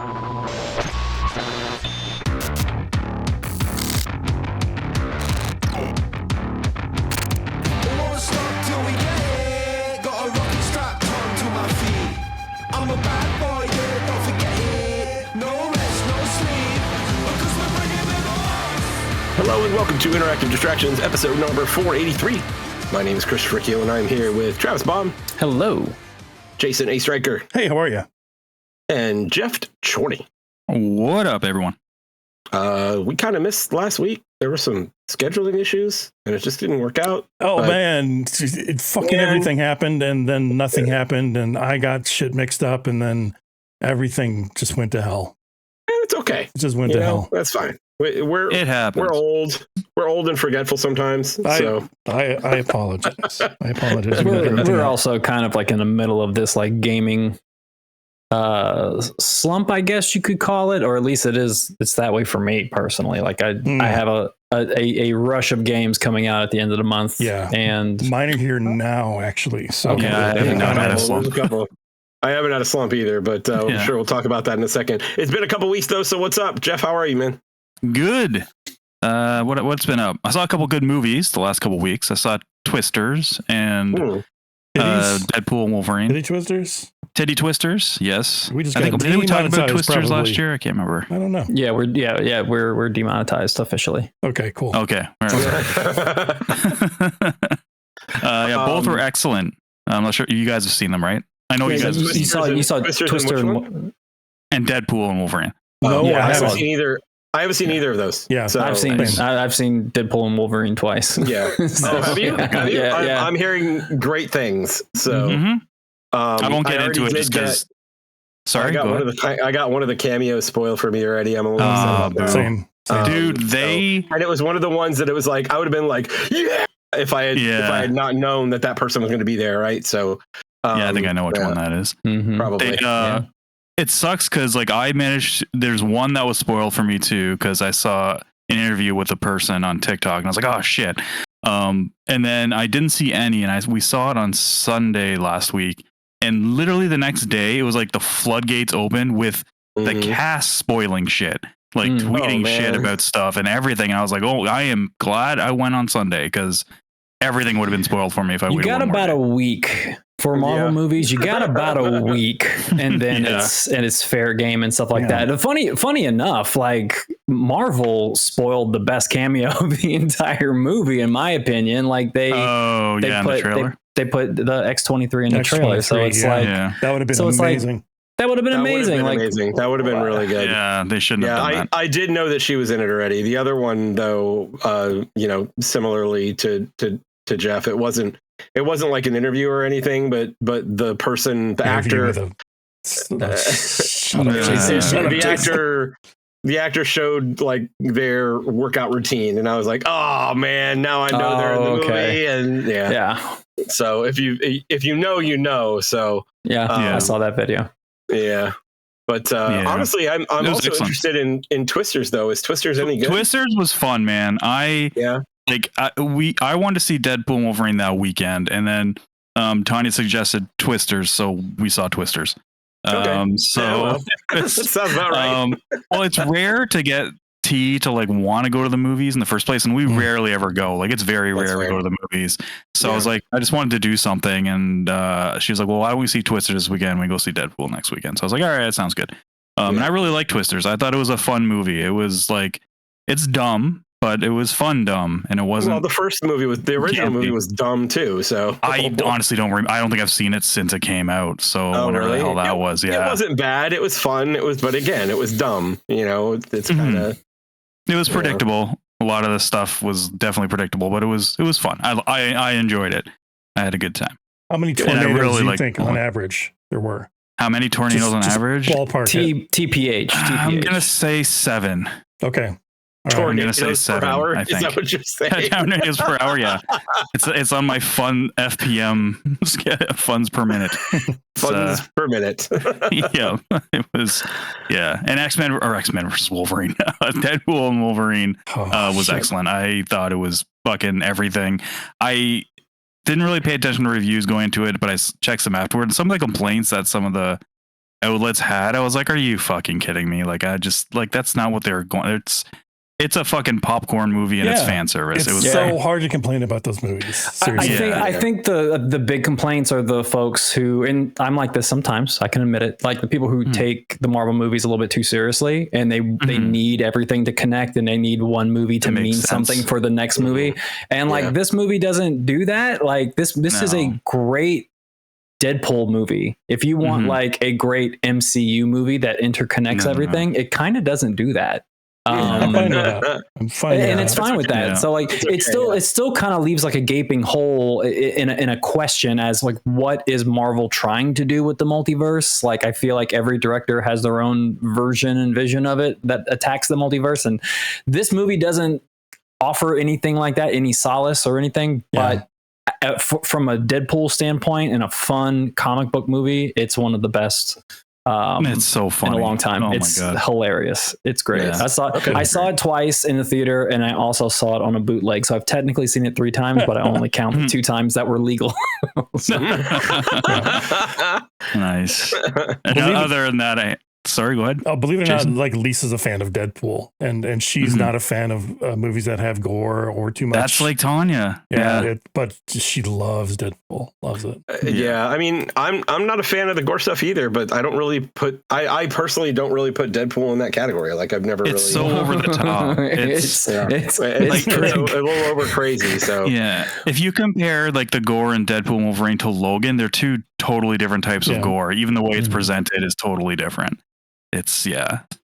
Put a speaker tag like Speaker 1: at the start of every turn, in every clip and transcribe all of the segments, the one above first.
Speaker 1: Hello and welcome to Interactive Distractions, episode number 483. My name is Christopher Keel and I'm here with Travis Baum.
Speaker 2: Hello.
Speaker 1: Jason A. Stryker.
Speaker 3: Hey, how are you?
Speaker 1: And Jeff Chorney.
Speaker 4: What up, everyone?
Speaker 1: We kind of missed last week. There were some scheduling issues and it just didn't work out.
Speaker 3: Oh, man. Everything happened and then nothing happened and I got shit mixed up and then everything just went to hell.
Speaker 1: It's okay.
Speaker 3: It just went to hell.
Speaker 1: That's fine. It happens. We're old. We're old and forgetful sometimes. So
Speaker 3: I apologize.
Speaker 2: We're also kind of like in the middle of this like gaming slump, I guess you could call it, or at least it's that way for me personally. Like I have a rush of games coming out at the end of the month.
Speaker 3: Yeah.
Speaker 2: And
Speaker 3: mine are here now, actually. So
Speaker 2: okay.
Speaker 4: Yeah, I haven't had a slump.
Speaker 1: I haven't had a slump either, but I'm sure we'll talk about that in a second. It's been a couple weeks though, so what's up? Jeff, how are you, man?
Speaker 4: Good. What's been up? I saw a couple good movies the last couple weeks. I saw Twisters and Deadpool and Wolverine. Titty Twisters, yes.
Speaker 3: Did we
Speaker 4: talk about Twisters last year? I can't remember.
Speaker 3: I don't know.
Speaker 2: Yeah, we're demonetized officially.
Speaker 3: Okay, cool.
Speaker 4: Okay. All right. Both were excellent. I'm not sure you guys have seen them, right? I know you guys.
Speaker 2: You saw Twister
Speaker 4: and Deadpool and Wolverine.
Speaker 1: No, I haven't seen either. I haven't seen either of those.
Speaker 3: Yeah,
Speaker 2: so I've seen Deadpool and Wolverine twice.
Speaker 1: Yeah. Have you?
Speaker 2: Yeah.
Speaker 1: I'm hearing great things. So
Speaker 4: I won't get into it just because. Sorry,
Speaker 1: I got one of the cameos spoiled for me already. I'm a little
Speaker 3: same.
Speaker 4: Dude,
Speaker 1: and it was one of the ones that it was like I would have been like, yeah, if I had not known that person was going to be there, right? So
Speaker 4: I think I know which one that is.
Speaker 2: Mm-hmm.
Speaker 1: Probably.
Speaker 4: It sucks because like there's one that was spoiled for me too because I saw an interview with a person on TikTok and I was like, oh shit. And then I didn't see any, and we saw it on Sunday last week, and literally the next day it was like the floodgates open with the cast spoiling shit, like tweeting shit about stuff and everything. And I was like, oh, I am glad I went on Sunday because everything would have been spoiled for me if I would.
Speaker 2: You got about a week. For Marvel movies, you got about a week, and then it's fair game and stuff like that. And funny enough, like Marvel spoiled the best cameo of the entire movie, in my opinion. Like they
Speaker 4: in the trailer.
Speaker 2: They put the X-23 in the trailer, so it's
Speaker 3: that would have been amazing.
Speaker 2: That would have been amazing.
Speaker 1: That would have been really good.
Speaker 4: Yeah, they shouldn't have done that.
Speaker 1: I did know that she was in it already. The other one, though, similarly to Jeff, it wasn't like an interview or anything, but the person, the actor, the actor showed like their workout routine, and I was like, oh man, now I know they're in the movie, and yeah. So if you know, you know. So
Speaker 2: I saw that video.
Speaker 1: Yeah. But honestly, I'm also interested in Twisters, though. Is Twisters any good?
Speaker 4: Twisters was fun, man. I wanted to see Deadpool and Wolverine that weekend, and then Tanya suggested Twisters, so we saw Twisters. Sounds
Speaker 1: about right.
Speaker 4: Well, it's rare to get T to like want to go to the movies in the first place, and we rarely ever go. Like it's very rare we go to the movies. So I was like, I just wanted to do something, and she was like, well, why don't we see Twisters this weekend? We go see Deadpool next weekend. So I was like, all right, that sounds good. And I really like Twisters. I thought it was a fun movie. It was like, it's dumb, but it was fun dumb, and it wasn't.
Speaker 1: Well, the original movie was dumb too. So
Speaker 4: I honestly don't. I don't think I've seen it since it came out. So whatever the hell that was,
Speaker 1: it wasn't bad. It was fun. But again, it was dumb. It's kind of.
Speaker 4: It was predictable. A lot of the stuff was definitely predictable, but it was fun. I enjoyed it. I had a good time.
Speaker 3: How many tornadoes do you think on average there were?
Speaker 4: How many tornadoes on average?
Speaker 3: Ballpark.
Speaker 2: TPH.
Speaker 4: I'm gonna say 7.
Speaker 3: Okay.
Speaker 1: I'm
Speaker 4: gonna say 7
Speaker 1: per hour.
Speaker 4: I think.
Speaker 1: Is that what you're saying?
Speaker 4: Tornadoes per hour. Yeah. It's on my fun FPM funds per minute.
Speaker 1: Funds per minute.
Speaker 4: Yeah, it was. Yeah, and X-Men versus Wolverine. Deadpool and Wolverine was excellent. I thought it was fucking everything. I didn't really pay attention to reviews going into it, but I checked some afterward. And some of the complaints that some of the outlets had, I was like, are you fucking kidding me? Like, I just like, that's not what they're going. It's a fucking popcorn movie and it's fan service.
Speaker 3: It was so hard to complain about those movies. Seriously.
Speaker 2: I think the big complaints are the folks who, and I'm like this sometimes, I can admit it, like the people who take the Marvel movies a little bit too seriously, and they need everything to connect, and they need one movie to mean something for the next movie. And like this movie doesn't do that. Like this is a great Deadpool movie. If you want like a great MCU movie that interconnects everything, it kind of doesn't do that.
Speaker 3: I'm fine with that. I'm fine,
Speaker 2: and it's fine with that. So like, it still kind of leaves like a gaping hole in a question as like, what is Marvel trying to do with the multiverse? Like, I feel like every director has their own version and vision of it that attacks the multiverse, and this movie doesn't offer anything like that, any solace or anything. But from a Deadpool standpoint and a fun comic book movie, it's one of the best.
Speaker 4: It's so funny
Speaker 2: in a long time. It's hilarious. It's great. I saw it twice in the theater, and I also saw it on a bootleg. So I've technically seen it 3 times, but I only count the 2 times that were legal.
Speaker 4: Nice. And other than that, sorry, go ahead.
Speaker 3: Believe it or not, like Lisa's a fan of Deadpool, and she's not a fan of movies that have gore or too much.
Speaker 4: That's like Tanya.
Speaker 3: But she loves Deadpool, loves it.
Speaker 1: I mean, I'm not a fan of the gore stuff either, but I don't really put. I personally don't really put Deadpool in that category. Like I've never.
Speaker 4: It's so over the top. It's
Speaker 1: like a little over crazy. So
Speaker 4: if you compare like the gore in Deadpool and Wolverine to Logan, they're 2 totally different types of gore. Even the way it's presented is totally different. It's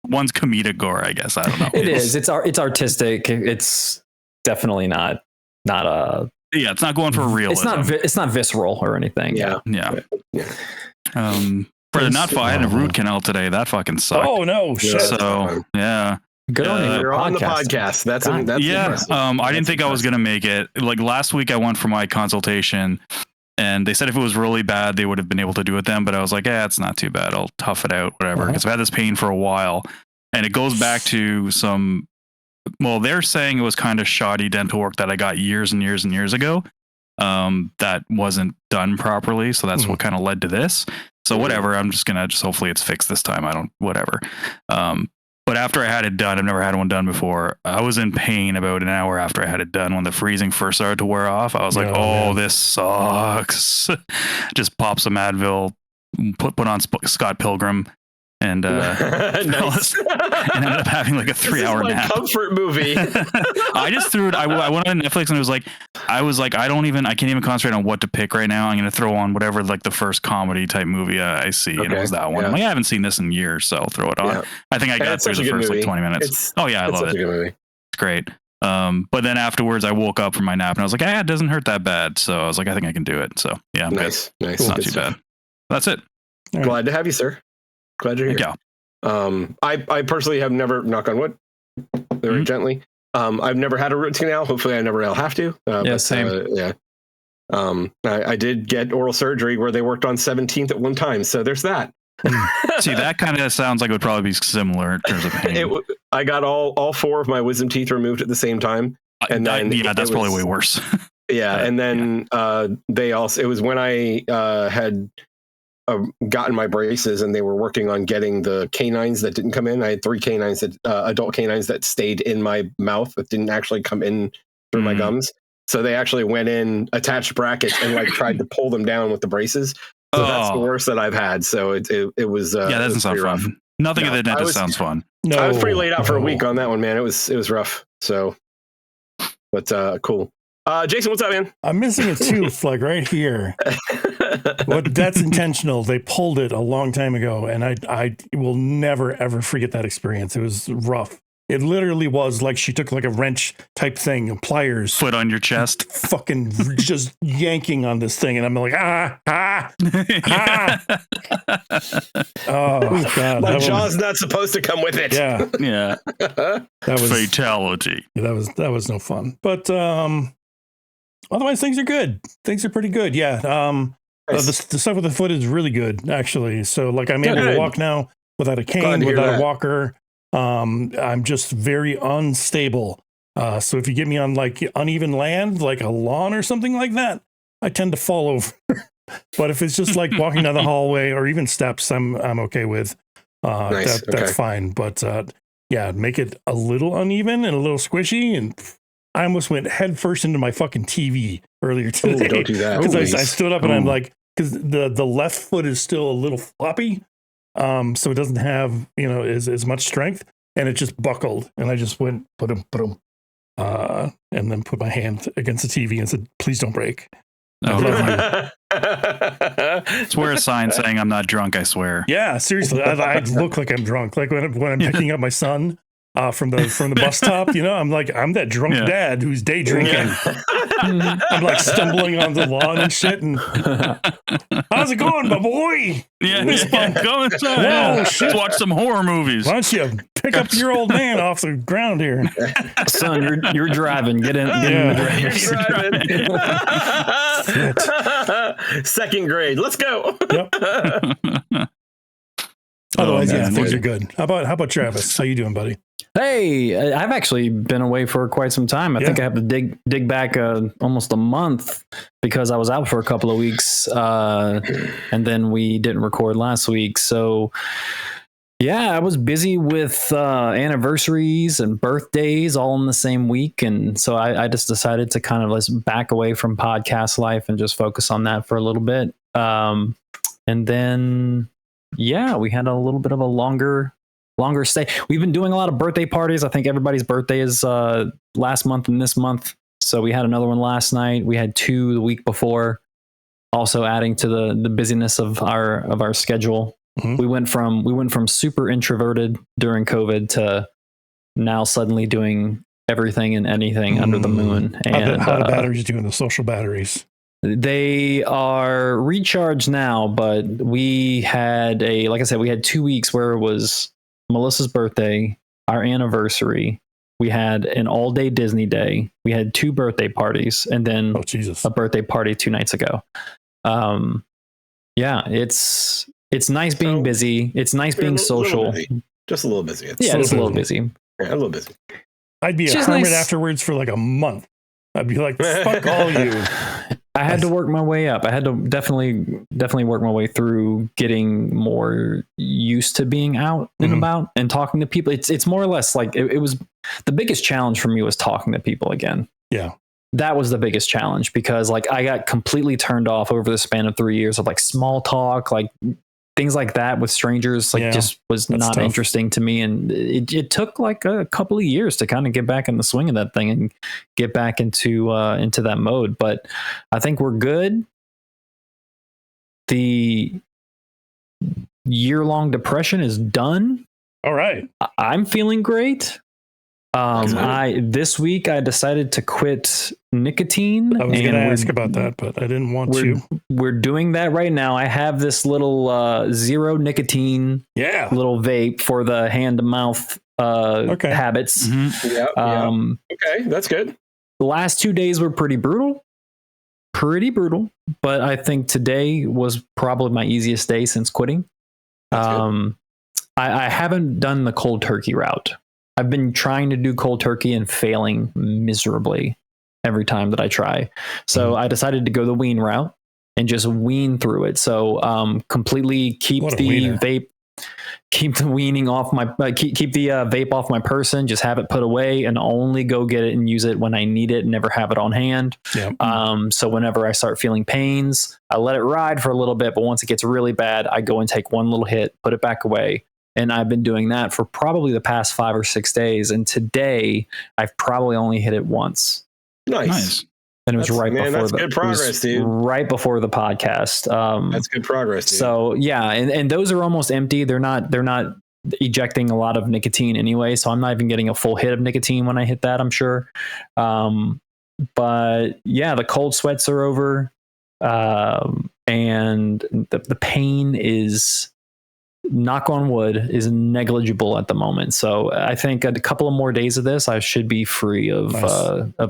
Speaker 4: one's comedic gore, I guess. I don't know.
Speaker 2: It's artistic. It's definitely not a.
Speaker 4: Yeah, it's not going for realism.
Speaker 2: It's not visceral or anything.
Speaker 4: Yeah. For the not I had a root canal today. That fucking sucked.
Speaker 3: Oh no! Shit.
Speaker 4: So
Speaker 2: good on you.
Speaker 1: You're on the podcast. That's impressive.
Speaker 4: I didn't think I was gonna make it. Like last week, I went for my consultation. And they said if it was really bad, they would have been able to do it then. But I was like, it's not too bad. I'll tough it out, whatever. Because I've had this pain for a while. And it goes back to they're saying it was kind of shoddy dental work that I got years and years and years ago that wasn't done properly. So that's what kind of led to this. So whatever, I'm just going to hopefully it's fixed this time. Whatever. But after I had it done, I've never had one done before. I was in pain about an hour after I had it done when the freezing first started to wear off. I was like, this sucks. Just pop some Advil, put on Scott Pilgrim, and
Speaker 1: nice.
Speaker 4: and ended up having like a 3-hour nap.
Speaker 1: Comfort movie.
Speaker 4: I just threw it. I went on Netflix and it was like, I can't even concentrate on what to pick right now. I'm going to throw on whatever like the first comedy type movie I see. And it was that one. I'm like, I haven't seen this in years, so I'll throw it on. I think I got through the first like 20 minutes. I love it. It's great. But then afterwards I woke up from my nap and I was like, it doesn't hurt that bad. So I was like, I think I can do it. So I'm
Speaker 1: nice.
Speaker 4: good. It's not too bad. That's it.
Speaker 1: Glad to have you, sir. Glad you're here. I personally have never, knock on wood, very gently. I've never had a root canal. Hopefully I never will have to.
Speaker 2: Same.
Speaker 1: I did get oral surgery where they worked on 17th at one time. So there's that.
Speaker 4: See, that kind of sounds like it would probably be similar in terms of pain.
Speaker 1: I got all 4 of my wisdom teeth removed at the same time. And then
Speaker 4: that's probably way worse.
Speaker 1: And then it was when I had gotten my braces and they were working on getting the canines that didn't come in. I had 3 canines adult canines that stayed in my mouth that didn't actually come in through my gums. So they actually went in, attached brackets, and like tried to pull them down with the braces. So that's the worst that I've had. So it was that doesn't
Speaker 4: sound fun. Rough. Nothing of the dentist sounds fun.
Speaker 1: No, I was pretty laid out for a week on that one, man. It was rough. So, but cool. Jason, what's up, man?
Speaker 3: I'm missing a tooth, like right here. That's intentional. They pulled it a long time ago, and I will never ever forget that experience. It was rough. It literally was like she took like a wrench type thing, pliers,
Speaker 4: foot on your chest,
Speaker 3: fucking just yanking on this thing, and I'm like, Oh God!
Speaker 1: My jaw's not supposed to come with it.
Speaker 3: Yeah.
Speaker 4: That was fatality.
Speaker 3: That was no fun. But otherwise, things are good. Things are pretty good. Yeah. Nice. The stuff with the foot is really good, actually. So, like, I'm able to walk now without a cane, without a walker. I'm just very unstable. So if you get me on like uneven land, like a lawn or something like that, I tend to fall over. But if it's just like walking down the hallway or even steps, I'm okay with.
Speaker 1: Nice.
Speaker 3: That's fine. But yeah, make it a little uneven and a little squishy. And I almost went head first into my fucking TV earlier today.
Speaker 1: Ooh, don't do that.
Speaker 3: Because I stood up and I'm like, because the left foot is still a little floppy, so it doesn't have as much strength, and it just buckled, and I just went boom, and then put my hand against the TV and said, "Please don't break." I love you.
Speaker 4: Swear a sign saying I'm not drunk. I swear.
Speaker 3: Yeah, seriously, I look like I'm drunk. Like when I'm picking up my son from the bus stop, I'm like, I'm that drunk dad who's day drinking. I'm like stumbling on the lawn and shit. And how's it going, my boy?
Speaker 4: Go inside.
Speaker 3: Whoa, shit.
Speaker 4: Let's watch some horror movies.
Speaker 3: Why don't you pick up your old man off the ground here?
Speaker 2: Son, you're driving. Get in the
Speaker 1: driver's. Second grade. Let's go.
Speaker 3: Yep. Otherwise, things are good. How about Travis? How you doing, buddy?
Speaker 2: Hey, I've actually been away for quite some time. I think I have to dig back almost a month because I was out for a couple of weeks, and then we didn't record last week. So yeah, I was busy with anniversaries and birthdays all in the same week, and so I just decided to kind of let's back away from podcast life and just focus on that for a little bit. And then we had a little bit of a longer stay. We've been doing a lot of birthday parties. I think everybody's birthday is last month and this month. So we had another one last night. We had 2 the week before, also adding to the busyness of our schedule. Mm-hmm. We went from super introverted during COVID to now suddenly doing everything and anything under the moon. And
Speaker 3: how the batteries doing, the social batteries?
Speaker 2: They are recharged now, but we had like I said, we had 2 weeks where it was Melissa's birthday, our anniversary. We had an all-day Disney day. We had 2 birthday parties, and then a birthday party 2 nights ago. It's nice being busy. It's nice being social.
Speaker 1: Just a little busy.
Speaker 2: It's a little busy.
Speaker 1: Yeah, a little busy.
Speaker 3: I'd be a hermit afterwards for like a month. I'd be like, fuck all you.
Speaker 2: I had to work my way up. I had to definitely work my way through getting more used to being out and about and talking to people. It's more or less like it was the biggest challenge for me was talking to people again.
Speaker 3: Yeah.
Speaker 2: That was the biggest challenge because like I got completely turned off over the span of 3 years of like small talk, like things like that with strangers, just was not tough. Interesting to me. And it took like a couple of years to kind of get back in the swing of that thing and get back into that mode. But I think we're good. The year-long depression is done.
Speaker 3: All right.
Speaker 2: I'm feeling great. This week I decided to quit nicotine.
Speaker 3: I was going to ask about that, but I didn't want to.
Speaker 2: We're doing that right now. I have this little zero nicotine little vape for the hand to mouth habits.
Speaker 1: Mm-hmm. Okay, that's good.
Speaker 2: The last 2 days were pretty brutal, but I think today was probably my easiest day since quitting. I haven't done the cold turkey route. I've been trying to do cold turkey and failing miserably every time that I try. So I decided to go the wean route and just wean through it. So completely keep the vape, keep the weaning off my, keep the vape off my person, just have it put away and only go get it and use it when I need it and never have it on hand. Yep. So whenever I start feeling pains, I let it ride for a little bit, but once it gets really bad, I go and take one little hit, put it back away. And I've been doing that for probably the past 5 or 6 days. And today I've probably only hit it once.
Speaker 1: Nice.
Speaker 2: And it was
Speaker 1: that's good progress, dude.
Speaker 2: Right before the podcast.
Speaker 1: That's good progress, dude.
Speaker 2: So yeah, and those are almost empty. They're not ejecting a lot of nicotine anyway. So I'm not even getting a full hit of nicotine when I hit that, I'm sure. But yeah, the cold sweats are over. And the pain is, knock on wood, is negligible at the moment. So I think a couple of more days of this, I should be free of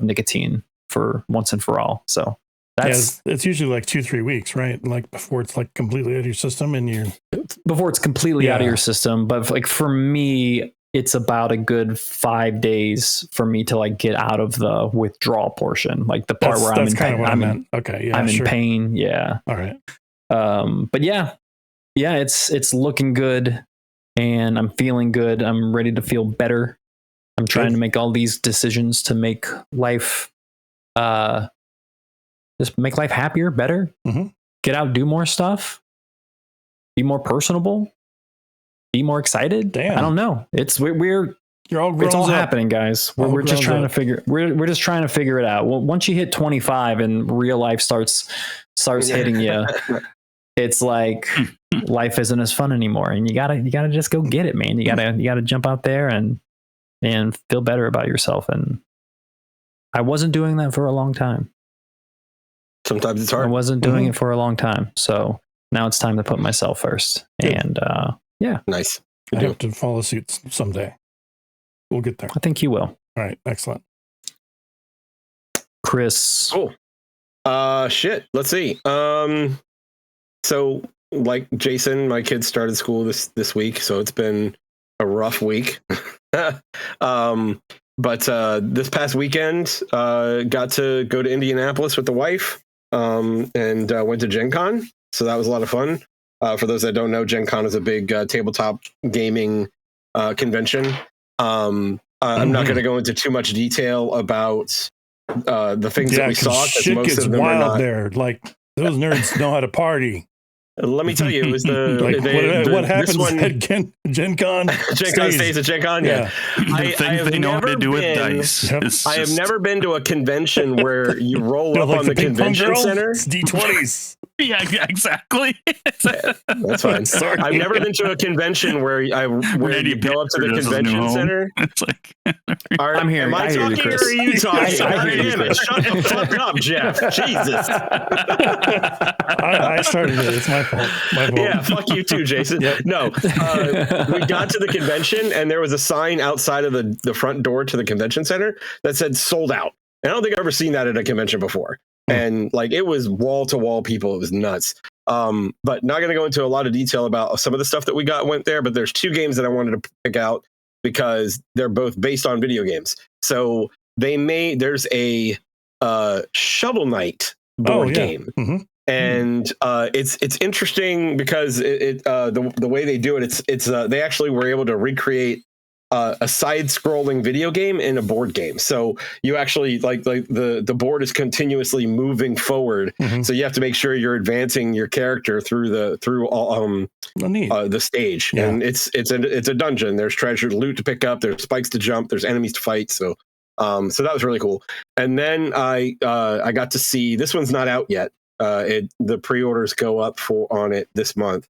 Speaker 2: nicotine for once and for all. So that's
Speaker 3: it's usually like 2-3 weeks, right? Like before it's like completely out of your system and before
Speaker 2: it's completely out of your system. But like for me, it's about a good 5 days for me to like get out of the withdrawal portion, like the part where I'm in pain.
Speaker 3: I meant. Okay, yeah,
Speaker 2: I'm in pain. Yeah.
Speaker 3: All right.
Speaker 2: But yeah, it's looking good, and I'm feeling good. I'm ready to feel better. I'm trying to make all these decisions to make life, just make life happier, better.
Speaker 3: Mm-hmm.
Speaker 2: Get out, do more stuff, be more personable, be more excited.
Speaker 3: Damn.
Speaker 2: I don't know.
Speaker 3: You're all grown
Speaker 2: it's all
Speaker 3: up.
Speaker 2: happening, guys. We're just trying to figure. We're just trying to figure it out. Well, once you hit 25 and real life starts hitting you, it's like life isn't as fun anymore, and you gotta just go get it, man. You gotta jump out there and feel better about yourself. And I wasn't doing that for a long time.
Speaker 1: Sometimes it's hard.
Speaker 2: I wasn't doing it for a long time, so now it's time to put myself first.
Speaker 3: Good.
Speaker 2: And yeah,
Speaker 1: Nice.
Speaker 3: I have to follow suit someday. We'll get there.
Speaker 2: I think you will.
Speaker 3: All right, excellent.
Speaker 2: Chris.
Speaker 1: Cool. Shit. Let's see. So like Jason, my kids started school this week, so it's been a rough week. But this past weekend, got to go to Indianapolis with the wife, and went to Gen Con. So that was a lot of fun. For those that don't know, Gen Con is a big tabletop gaming convention. I'm not going to go into too much detail about the things that we saw.
Speaker 3: Shit
Speaker 1: most
Speaker 3: gets
Speaker 1: of them
Speaker 3: wild there. Like, those nerds know how to party.
Speaker 1: Let me tell you, it was the
Speaker 3: like, what happens at Gen Con?
Speaker 1: Gen Con stays at Gen Con. Yeah,
Speaker 4: they know how to do with dice.
Speaker 3: Yep.
Speaker 1: I have never been to a convention where you roll up
Speaker 3: like
Speaker 1: on the convention center.
Speaker 3: It's D20s.
Speaker 4: Yeah, exactly.
Speaker 1: That's fine.
Speaker 3: Sorry.
Speaker 1: I've never been to a convention where you go up to the convention center.
Speaker 4: It's like,
Speaker 2: I'm here.
Speaker 1: Am I talking or are you talking?
Speaker 2: I hear you,
Speaker 1: Shut the fuck up, Jeff. Jesus.
Speaker 3: I started it. It's my fault.
Speaker 1: Yeah, fuck you too, Jason.
Speaker 3: Yep.
Speaker 1: No, we got to the convention and there was a sign outside of the front door to the convention center that said sold out. And I don't think I've ever seen that at a convention before. And like, it was wall to wall people. It was nuts. But not going to go into a lot of detail about some of the stuff that we went there, but there's two games that I wanted to pick out because they're both based on video games. So there's a Shovel Knight board game. Mm-hmm. And it's interesting because the way they do it, it's they actually were able to recreate a side-scrolling video game in a board game. So you actually like the board is continuously moving forward. Mm-hmm. So you have to make sure you're advancing your character through the stage. Yeah. And it's a dungeon. There's treasure, loot to pick up. There's spikes to jump. There's enemies to fight. So that was really cool. And then I got to see, this one's not out yet. The pre-orders go up on it this month.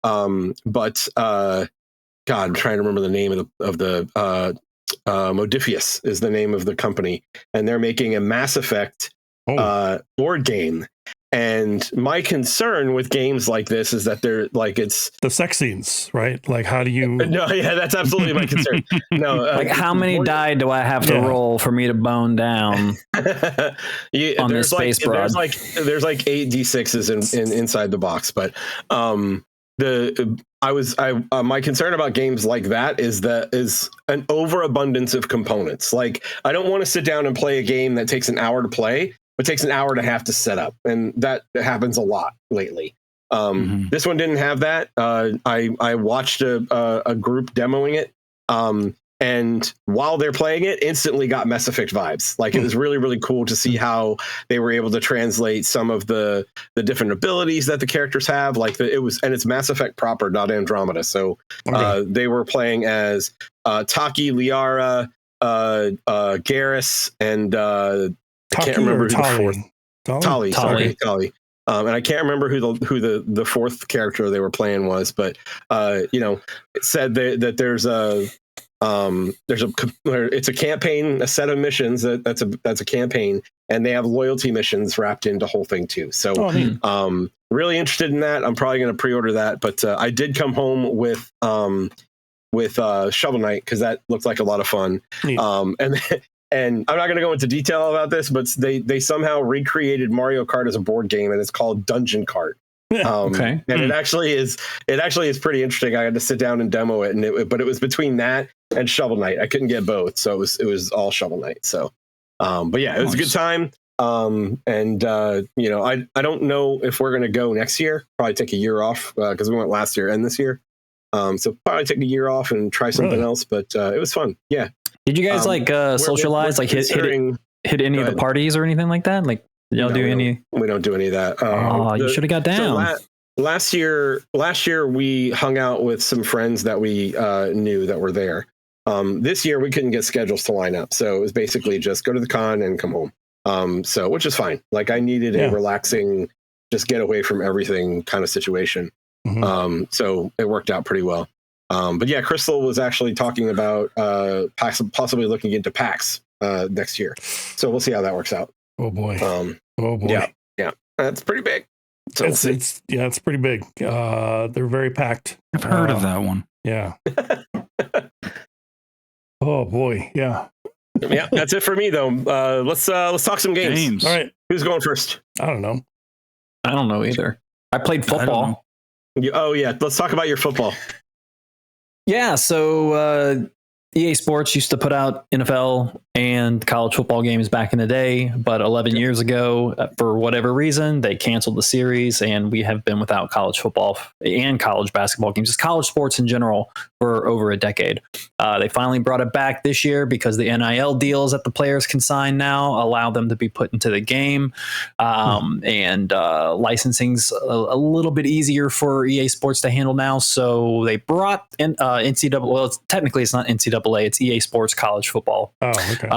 Speaker 1: But God, I'm trying to remember the name of the Modifius is the name of the company, and they're making a Mass Effect board game. And my concern with games like this is that they're like, it's
Speaker 3: the sex scenes, right? Like, how do you?
Speaker 1: No, yeah, that's absolutely my concern. No,
Speaker 2: like how many die do I have to roll for me to bone down on this space broad?
Speaker 1: There's like 8 D6s inside the box, but my concern about games like that is an overabundance of components. Like, I don't want to sit down and play a game that takes an hour to play, but takes an hour and a half to set up, and that happens a lot lately. This one didn't have that. I watched a group demoing it, and while they're playing it, instantly got Mass Effect vibes. Like, it was really, really cool to see how they were able to translate some of the different abilities that the characters have. Like, and it's Mass Effect proper, not Andromeda. So they were playing as Taki, Liara, Garrus, and I can't remember who the fourth. Tali. Sorry, Tali. And I can't remember who the fourth character they were playing was, but it said that there's it's a campaign, a set of missions that's a campaign, and they have loyalty missions wrapped into the whole thing too. So really interested in that. I'm probably going to pre-order that, but I did come home with Shovel Knight because that looked like a lot of fun. And I'm not going to go into detail about this, but they somehow recreated Mario Kart as a board game, and it's called Dungeon Kart. And it actually is pretty interesting. I had to sit down and demo it, but it was between that and Shovel Knight. I couldn't get both, so it was all Shovel Knight. So, but yeah, it was a good time. And you know, I don't know if we're gonna go next year. Probably take a year off because we went last year and this year. So probably take a year off and try something else. But it was fun. Yeah.
Speaker 2: Did you guys socialize? Like hit any of the parties or anything like that? Like y'all do any? We
Speaker 1: don't do any of that.
Speaker 2: You should have got down.
Speaker 1: So last year we hung out with some friends that we knew that were there. This year we couldn't get schedules to line up, so it was basically just go to the con and come home. So which is fine. Like I needed a relaxing, just get away from everything kind of situation. Mm-hmm. So it worked out pretty well. But yeah, Crystal was actually talking about possibly looking into PAX next year. So we'll see how that works out.
Speaker 3: Oh boy. Oh boy.
Speaker 1: Yeah. That's pretty big. So
Speaker 3: it's pretty big. They're very packed.
Speaker 4: I've heard of that one.
Speaker 3: Yeah. Oh boy. Yeah.
Speaker 1: Yeah, that's it for me though. Let's talk some games.
Speaker 3: All right.
Speaker 1: Who's going first?
Speaker 3: I don't know.
Speaker 2: I don't know either. I played football.
Speaker 1: Oh yeah, let's talk about your football.
Speaker 2: Yeah, so EA Sports used to put out NFL and college football games back in the day, but 11 years ago, for whatever reason, they canceled the series, and we have been without college football and college basketball games, just college sports in general, for over a decade. They finally brought it back this year because the NIL deals that the players can sign now allow them to be put into the game, and licensing's a little bit easier for EA Sports to handle now. So they brought in NCAA. Well, technically it's not NCAA; it's EA Sports College Football.
Speaker 3: Oh, okay.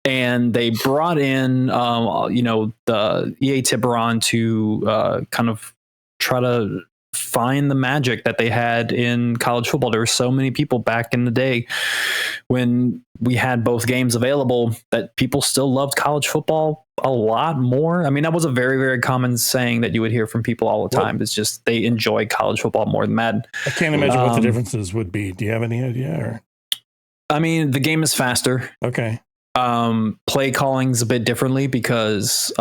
Speaker 2: And they brought in, the EA Tiburon to kind of try to find the magic that they had in college football. There were so many people back in the day when we had both games available that people still loved college football a lot more. I mean, that was a very, very common saying that you would hear from people all the time. It's just they enjoy college football more than Madden.
Speaker 3: I can't imagine what the differences would be. Do you have any idea? Or?
Speaker 2: I mean, the game is faster.
Speaker 3: Okay.
Speaker 2: Play calling's a bit differently because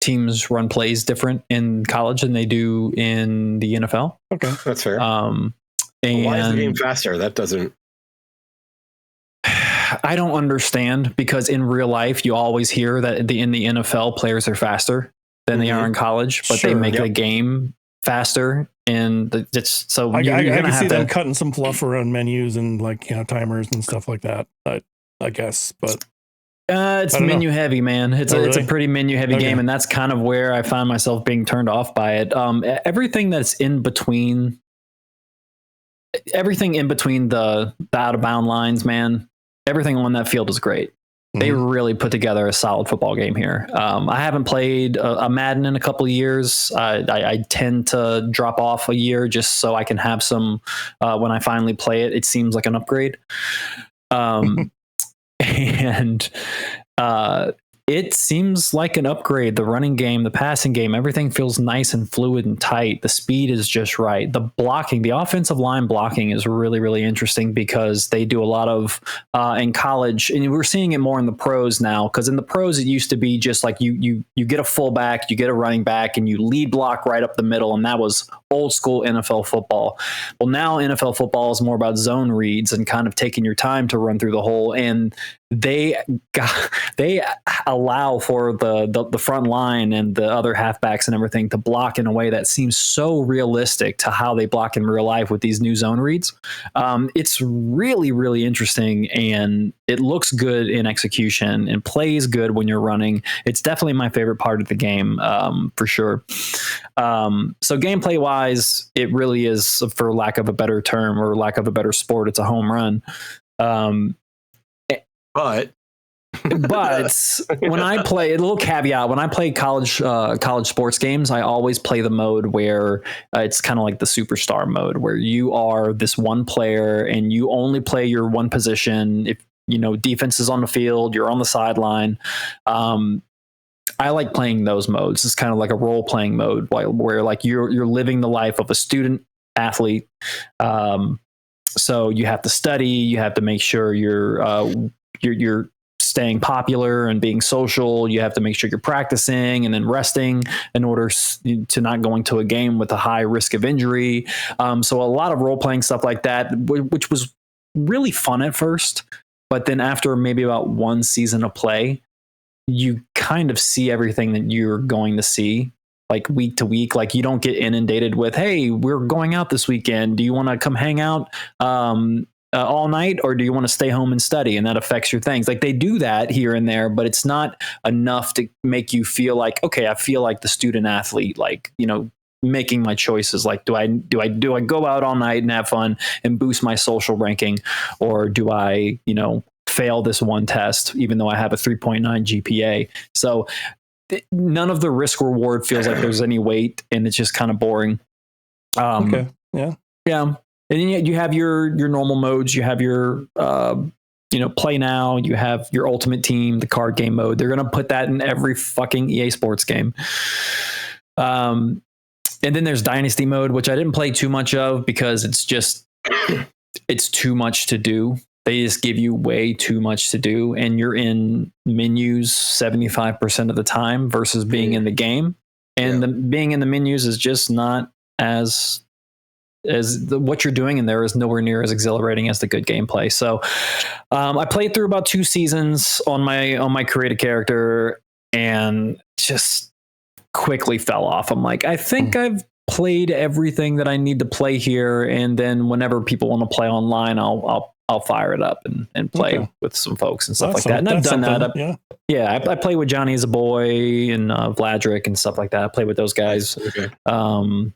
Speaker 2: teams run plays different in college than they do in the NFL.
Speaker 3: Okay,
Speaker 1: that's fair. And why is the game faster? That doesn't.
Speaker 2: I don't understand, because in real life you always hear that in the NFL players are faster than they are in college, but they make the game faster. And it's so
Speaker 3: I can see them cutting some fluff around menus and timers and stuff like that. I guess, but
Speaker 2: it's menu heavy, man. It's a pretty menu heavy game, and that's kind of where I find myself being turned off by it. Everything that's in between, the out of bound lines, man. Everything on that field is great. They really put together a solid football game here. I haven't played a Madden in a couple of years. I tend to drop off a year just so I can have some when I finally play it. It seems like an upgrade. And it seems like an upgrade. The running game, the passing game, everything feels nice and fluid and tight. The speed is just right. The blocking, the offensive line blocking is really, really interesting because they do a lot of in college, and we're seeing it more in the pros now, because in the pros it used to be just like you get a fullback, you get a running back, and you lead block right up the middle, and that was old school NFL football. Well, now NFL football is more about zone reads and kind of taking your time to run through the hole, and they allow for the front line and the other halfbacks and everything to block in a way that seems so realistic to how they block in real life with these new zone reads. It's really, really interesting, and it looks good in execution and plays good when you're running. It's definitely my favorite part of the game, for sure. So gameplay wise, it really is, for lack of a better term or lack of a better sport, it's a home run.
Speaker 1: But
Speaker 2: when I play, a little caveat, when I play college sports games, I always play the mode where it's kind of like the superstar mode, where you are this one player and you only play your one position. If defense is on the field, you're on the sideline. I like playing those modes. It's kind of like a role playing mode where like you're living the life of a student athlete. So you have to study, you have to make sure you're staying popular and being social. You have to make sure you're practicing and then resting in order to not going to a game with a high risk of injury. So a lot of role playing stuff like that, which was really fun at first, but then after maybe about one season of play, you kind of see everything that you're going to see, like week to week. Like you don't get inundated with, hey, we're going out this weekend. Do you want to come hang out all night, or do you want to stay home and study? And that affects your things. Like they do that here and there, but it's not enough to make you feel like, okay, I feel like the student athlete, like, you know, making my choices. Like, do I go out all night and have fun and boost my social ranking, or do I, you know, fail this one test even though I have a 3.9 GPA? So none of the risk reward feels like there's any weight, and it's just kind of boring.
Speaker 3: Okay. Yeah.
Speaker 2: And then you have your normal modes. You have your you know, play now. You have your ultimate team, the card game mode. They're gonna put that in every fucking EA Sports game. And then there's Dynasty mode, which I didn't play too much of because it's too much to do. They just give you way too much to do, and you're in menus 75% of the time versus being in the game. And being in the menus is just not as what you're doing in there is nowhere near as exhilarating as the good gameplay. So I played through about 2 seasons on my created character and just quickly fell off. I'm like, I think I've played everything that I need to play here, and then whenever people want to play online, I'll fire it up and play with some folks and stuff like that. And I've done that. I play with Johnny as a boy and Vladric and stuff like that. I play with those guys. Okay.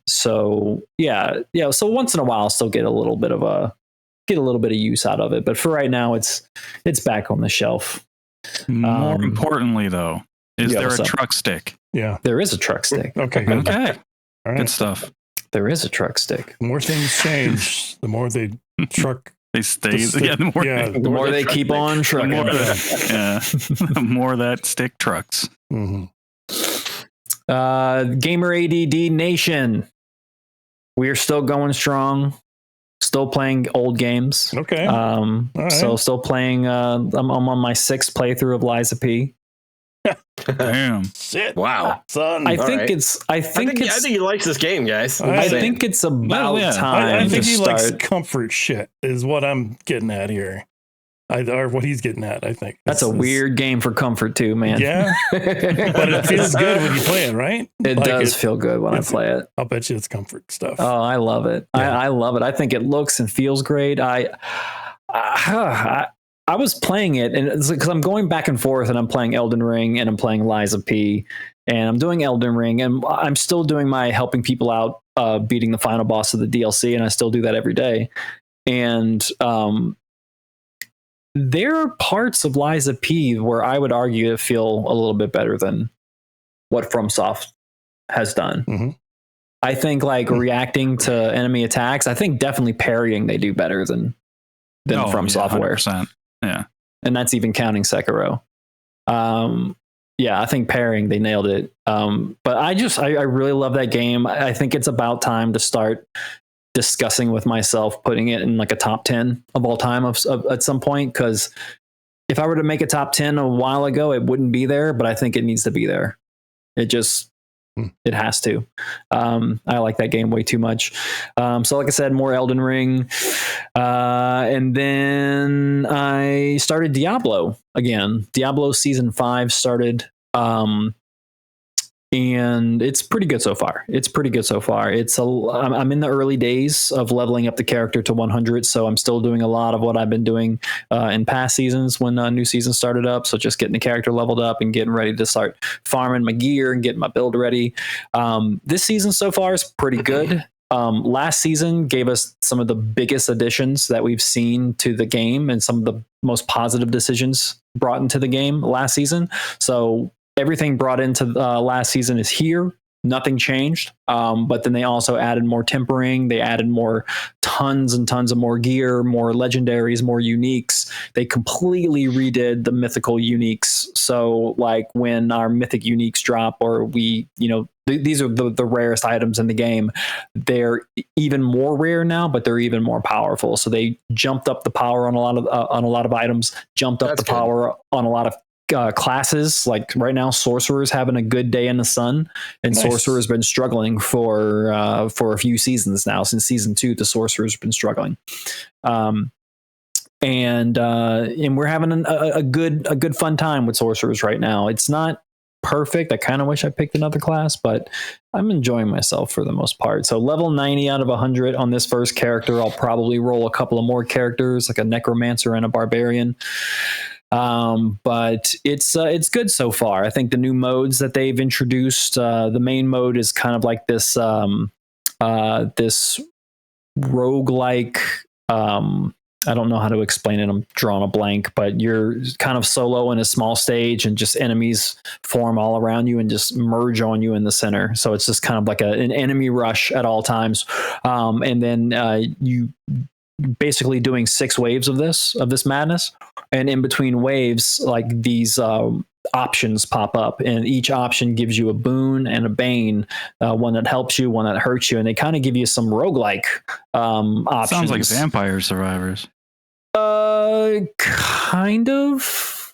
Speaker 2: So So once in a while, I'll still get a little bit of use out of it. But for right now, it's back on the shelf.
Speaker 4: More importantly, though, is there a truck stick?
Speaker 2: Yeah, there is a truck stick.
Speaker 3: Okay. Good.
Speaker 4: Okay.
Speaker 3: All right.
Speaker 4: Good stuff.
Speaker 2: There is a truck stick.
Speaker 3: The more things change, the more they truck.
Speaker 4: They stay. The
Speaker 2: more they keep on trucking.
Speaker 4: The more that stick trucks.
Speaker 3: Mm-hmm.
Speaker 2: Gamer ADD Nation. We are still going strong. Still playing old games.
Speaker 3: Okay.
Speaker 2: Right. So still playing. I'm on my 6th playthrough of Lies of P.
Speaker 4: Damn.
Speaker 3: Shit.
Speaker 1: Wow.
Speaker 3: Son.
Speaker 2: I think
Speaker 1: he likes this game, guys.
Speaker 2: I think it's about time.
Speaker 3: I think he
Speaker 2: start.
Speaker 3: likes comfort shit is what I'm getting at here. Or what he's getting at, I think.
Speaker 2: That's a weird game for comfort too, man.
Speaker 3: Yeah. But it feels good when you play it, right?
Speaker 2: It does feel good when I play it.
Speaker 3: I'll bet you it's comfort stuff.
Speaker 2: Oh, I love it. Yeah. I love it. I think it looks and feels great. I was playing it, and it's because I'm going back and forth, and I'm playing Elden Ring, and I'm playing Lies of P, and I'm doing Elden Ring, and I'm still doing my helping people out, beating the final boss of the DLC, and I still do that every day. And there are parts of Lies of P where I would argue feel a little bit better than what FromSoft has done.
Speaker 3: Mm-hmm.
Speaker 2: I think reacting to enemy attacks, I think definitely parrying they do better than From Software.
Speaker 4: 100%. Yeah.
Speaker 2: And that's even counting Sekiro. I think parrying, they nailed it. But I really love that game. I think it's about time to start discussing with myself, putting it in like a top 10 of all time at some point. Because if I were to make a top 10 a while ago, it wouldn't be there, but I think it needs to be there. It has to. I like that game way too much. So like I said, more Elden Ring. And then I started Diablo again. Diablo Season 5 started. And it's pretty good so far. I'm in the early days of leveling up the character to 100, so I'm still doing a lot of what I've been doing in past seasons when new season started up. So just getting the character leveled up and getting ready to start farming my gear and getting my build ready. This season so far is pretty good. Last season gave us some of the biggest additions that we've seen to the game and some of the most positive decisions brought into the game last season. So everything brought into last season is here. Nothing changed. But then they also added more tempering. They added tons and tons of more gear, more legendaries, more uniques. They completely redid the mythical uniques. So like when our mythic uniques drop, or these are the rarest items in the game, they're even more rare now, but they're even more powerful. So they jumped up the power on a lot of items, jumped up power on a lot of classes. Like right now, Sorcerer's having a good day in the sun, and nice. Sorcerer's been struggling for a few seasons now. Since season 2, the Sorcerer's been struggling. and we're having a good fun time with sorcerers right now. It's not perfect. I kind of wish I picked another class, but I'm enjoying myself for the most part. So level 90 out of 100 on this first character. I'll probably roll a couple of more characters, like a necromancer and a barbarian. But it's good so far. I think the new modes that they've introduced, the main mode is kind of like this this roguelike, I don't know how to explain it. I'm drawing a blank, but you're kind of solo in a small stage and just enemies form all around you and just merge on you in the center. So it's just kind of like an enemy rush at all times. And then you basically doing 6 waves of this madness. And in between waves, like these options pop up, and each option gives you a boon and a bane, one that helps you, one that hurts you, and they kind of give you some roguelike options.
Speaker 4: Sounds like Vampire Survivors.
Speaker 2: Kind of.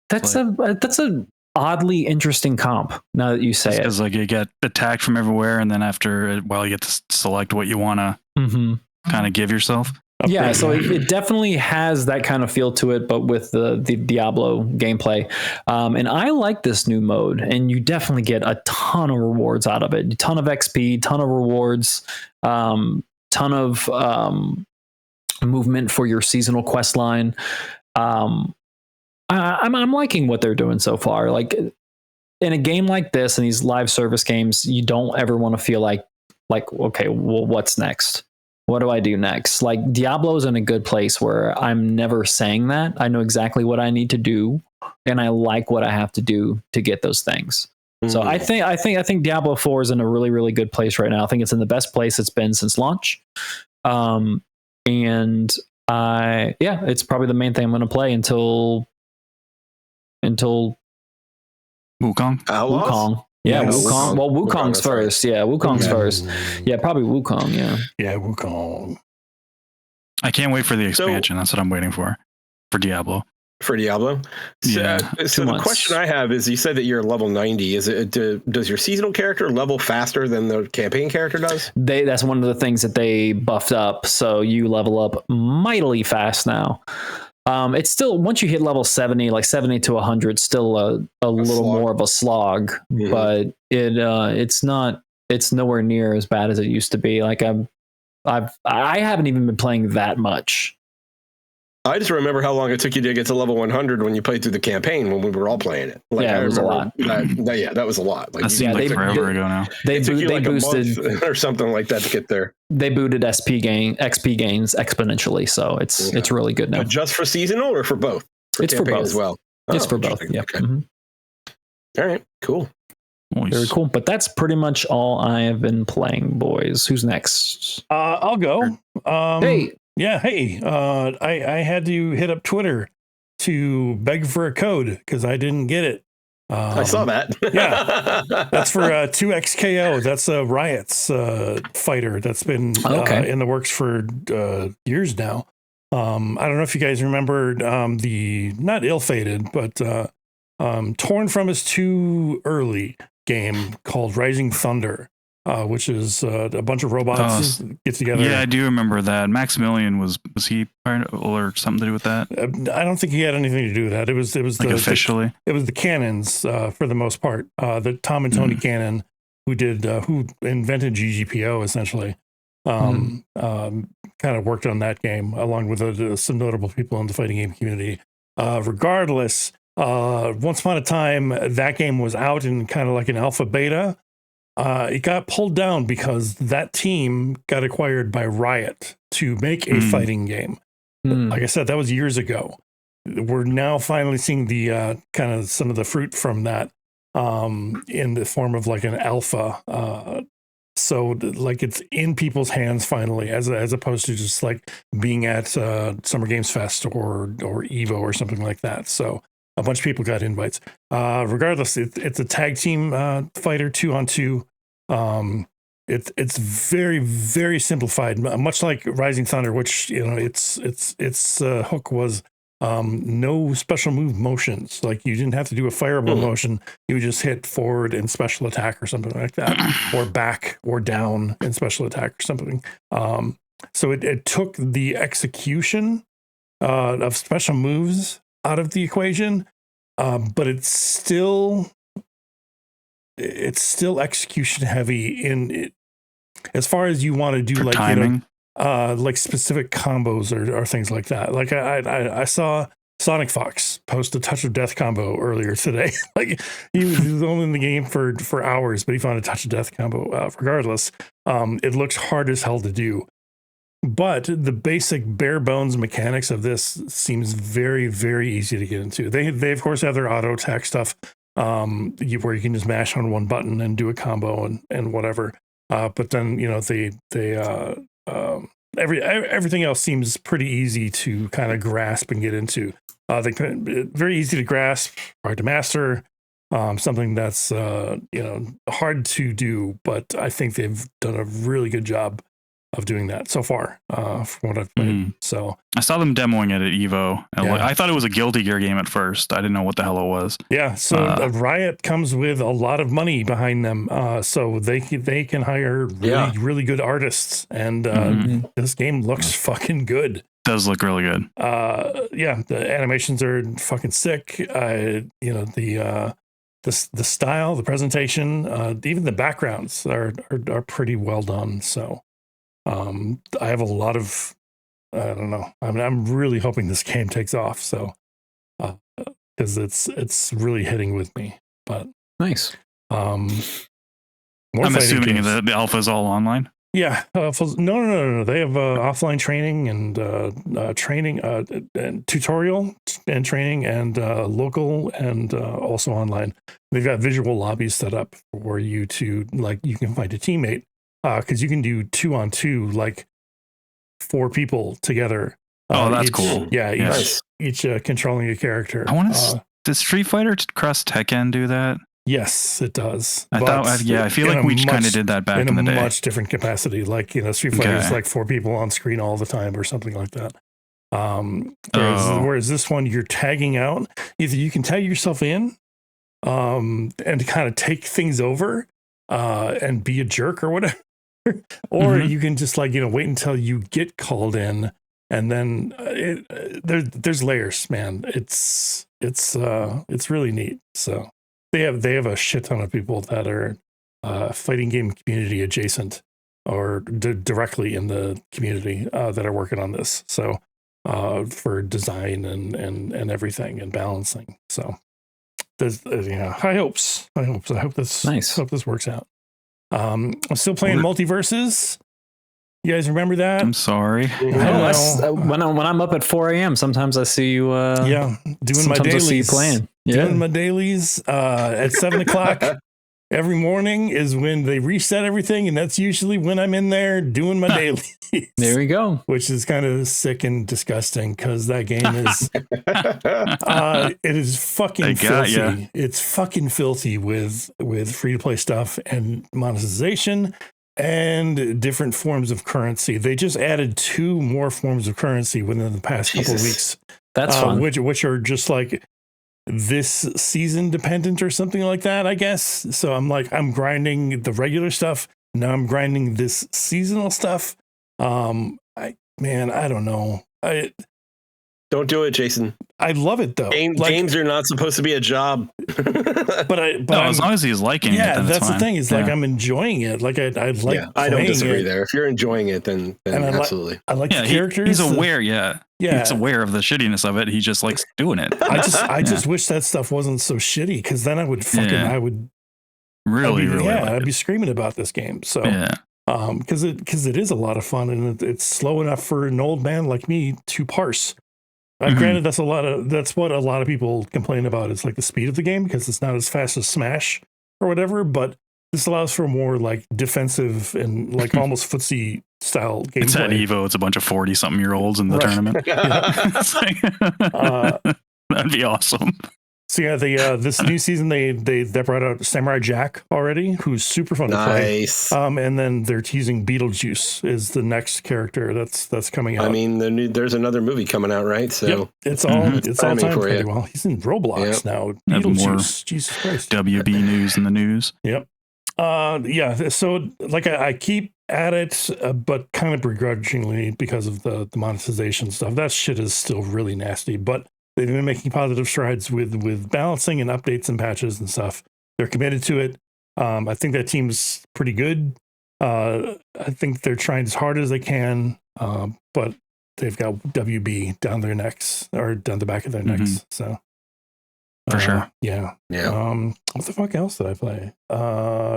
Speaker 2: That's a oddly interesting comp, now that you say it.
Speaker 4: Because like you get attacked from everywhere, and then after a while you get to select what you want to kind of give yourself.
Speaker 2: Yeah, so it definitely has that kind of feel to it, but with the Diablo gameplay. And I like this new mode, and you definitely get a ton of rewards out of it. A ton of XP, ton of rewards, ton of movement for your seasonal quest line. I'm liking what they're doing so far. Like in a game like this, and these live service games, you don't ever want to feel like, okay, well, what's next? What do I do next? Like Diablo's in a good place where I'm never saying that. I know exactly what I need to do, and I like what I have to do to get those things. So I think Diablo 4 is in a really, really good place right now. I think it's in the best place it's been since launch. And it's probably the main thing I'm going to play until
Speaker 4: Wukong.
Speaker 2: Wukong. Yeah,
Speaker 3: Yes.
Speaker 2: Wukong. Well, Wukong's first. Yeah, Wukong's first. Yeah, probably Wukong.
Speaker 3: Yeah, Wukong.
Speaker 4: I can't wait for the expansion. That's what I'm waiting for Diablo.
Speaker 1: For Diablo?
Speaker 4: Yeah.
Speaker 1: So the question I have is, you said that you're level 90. Is it does your seasonal character level faster than the campaign character does?
Speaker 2: That's one of the things that they buffed up. So you level up mightily fast now. It's still, once you hit level 70, like 70 to 100, still a little more of a slog, but it's nowhere near as bad as it used to be. Like I haven't even been playing that much.
Speaker 1: I just remember how long it took you to get to level 100 when you played through the campaign when we were all playing it. Like,
Speaker 2: yeah, it was a lot.
Speaker 1: That was a lot. Like,
Speaker 4: that seems like forever ago now.
Speaker 2: They
Speaker 1: like
Speaker 2: boosted
Speaker 1: a month or something like that to get there.
Speaker 2: They booted XP gains exponentially, so it's really good now.
Speaker 1: But just for seasonal or for both?
Speaker 2: It's for both
Speaker 1: as well.
Speaker 2: It's for both. Yeah.
Speaker 1: Okay. All right. Cool.
Speaker 4: Nice.
Speaker 2: Very cool. But that's pretty much all I have been playing, boys. Who's next?
Speaker 3: I'll go.
Speaker 2: Hey.
Speaker 3: Yeah, hey. I had to hit up Twitter to beg for a code because I didn't get it.
Speaker 1: I saw that.
Speaker 3: Yeah, that's for 2XKO. That's a Riot's fighter that's been in the works for years now. I don't know if you guys remember the not ill-fated, but torn from us too early game called Rising Thunder. Which is a bunch of robots get together.
Speaker 4: Yeah, I do remember that. Maximilian was he part or something to do with that?
Speaker 3: I don't think he had anything to do with that. It was like
Speaker 4: officially.
Speaker 3: It was the Cannons for the most part. The Tom and Tony Cannon who invented GGPO essentially. Kind of worked on that game along with some notable people in the fighting game community. Regardless, once upon a time that game was out in kind of like an alpha beta. It got pulled down because that team got acquired by Riot to make a fighting game. Like I said, that was years ago. We're now finally seeing the kind of some of the fruit from that in the form of like an alpha. So like it's in people's hands finally, as opposed to just like being at Summer Games Fest or Evo or something like that. So a bunch of people got invites. Regardless, it's a tag team fighter 2-on-2. It's very, very simplified, much like Rising Thunder, which its hook was no special move motions. Like you didn't have to do a fireball motion; you would just hit forward in special attack or something like that, or back or down in special attack or something. So it took the execution of special moves out of the equation, but it's still execution heavy in it, as far as you want to do, like timing. Like specific combos or things like that. Like I saw Sonic Fox post a touch of death combo earlier today. Like he was only in the game for hours, but he found a touch of death combo. Regardless, it looks hard as hell to do. But the basic bare bones mechanics of this seems very, very easy to get into. They of course have their auto attack stuff, where you can just mash on one button and do a combo and whatever. But then everything else seems pretty easy to kind of grasp and get into. Very easy to grasp, hard to master. Something that's hard to do, but I think they've done a really good job of doing that so far, from what I've played. So
Speaker 4: I saw them demoing it at Evo. I thought it was a Guilty Gear game at first. I didn't know what the hell it was.
Speaker 3: Yeah, so Riot comes with a lot of money behind them, so they can hire really good artists, and this game looks fucking good.
Speaker 4: Does look really good.
Speaker 3: The animations are fucking sick. The style, the presentation, even the backgrounds are pretty well done. So I have a lot of, I don't know. I mean, I'm really hoping this game takes off. So, because it's really hitting with me. But
Speaker 2: nice.
Speaker 4: I'm assuming the alpha is all online.
Speaker 3: Yeah. No. They have offline training and and tutorial and training and local and also online. They've got visual lobbies set up for you to, like, you can find a teammate. Because you can do 2-on-2, like 4 people together.
Speaker 4: That's cool.
Speaker 3: Yeah, each controlling a character.
Speaker 4: I want to. Does Street Fighter Cross Tekken do that?
Speaker 3: Yes, it does.
Speaker 4: I feel like we kind of did that back in the day.
Speaker 3: In a much different capacity. Like, Street Fighter is like 4 people on screen all the time or something like that. Whereas this one, you're tagging out. Either you can tag yourself in and kind of take things over and be a jerk or whatever. Or you can just wait until you get called in, and then there's layers, man. It's really neat. So they have a shit ton of people that are fighting game community adjacent or directly in the community that are working on this. So for design and everything and balancing. So there's high hopes. I hope this
Speaker 2: nice.
Speaker 3: Hope this works out. I'm still playing Multiverses. You guys remember that?
Speaker 4: I'm sorry.
Speaker 2: When I'm up at 4 a.m., sometimes I see you.
Speaker 3: Doing my dailies. I see you
Speaker 2: playing.
Speaker 3: Doing my dailies at 7 o'clock every morning is when they reset everything, and that's usually when I'm in there doing my dailies.
Speaker 2: There we go.
Speaker 3: Which is kind of sick and disgusting because that game is it is fucking filthy. It's fucking filthy with free to play stuff and monetization and different forms of currency. They just added 2 more forms of currency within the past couple of weeks.
Speaker 2: That's fun.
Speaker 3: Which are just like this season dependent or something like that, I guess. So I'm grinding the regular stuff. Now I'm grinding this seasonal stuff. I don't know.
Speaker 1: Don't do it, Jason.
Speaker 3: I love it though.
Speaker 1: Games are not supposed to be a job.
Speaker 3: but
Speaker 4: as long as he's liking it, then
Speaker 3: that's
Speaker 4: fine.
Speaker 3: The thing. Is I'm enjoying it. Like I like. Yeah,
Speaker 1: I don't disagree there. If you're enjoying it, then absolutely.
Speaker 3: I like the characters.
Speaker 4: He's aware. Yeah. He's aware of the shittiness of it. He just likes doing it.
Speaker 3: I just wish that stuff wasn't so shitty, because then I would I'd be screaming about this game. So because it is a lot of fun, and it's slow enough for an old man like me to parse. Granted, that's what a lot of people complain about. It's like the speed of the game, because it's not as fast as Smash or whatever. But this allows for more like defensive and like almost footsie style gameplay.
Speaker 4: It's at Evo. It's a bunch of 40-something-year-olds in the tournament. That'd be awesome.
Speaker 3: So this new season they brought out Samurai Jack already, who's super fun to play. And then they're teasing Beetlejuice is the next character that's coming out.
Speaker 1: I mean, there's another movie coming out, right? So
Speaker 3: it's all time pretty well. He's in Roblox now. Beetlejuice, Jesus Christ.
Speaker 4: WB news in the news.
Speaker 3: Yep. Yeah. So like I keep at it, but kind of begrudgingly because of the monetization stuff. That shit is still really nasty, but they've been making positive strides with balancing and updates and patches and stuff. They're committed to it. I think that team's pretty good. I think they're trying as hard as they can, but they've got WB down their necks or down the back of their necks. So
Speaker 4: for sure.
Speaker 3: Yeah. What the fuck else did I play?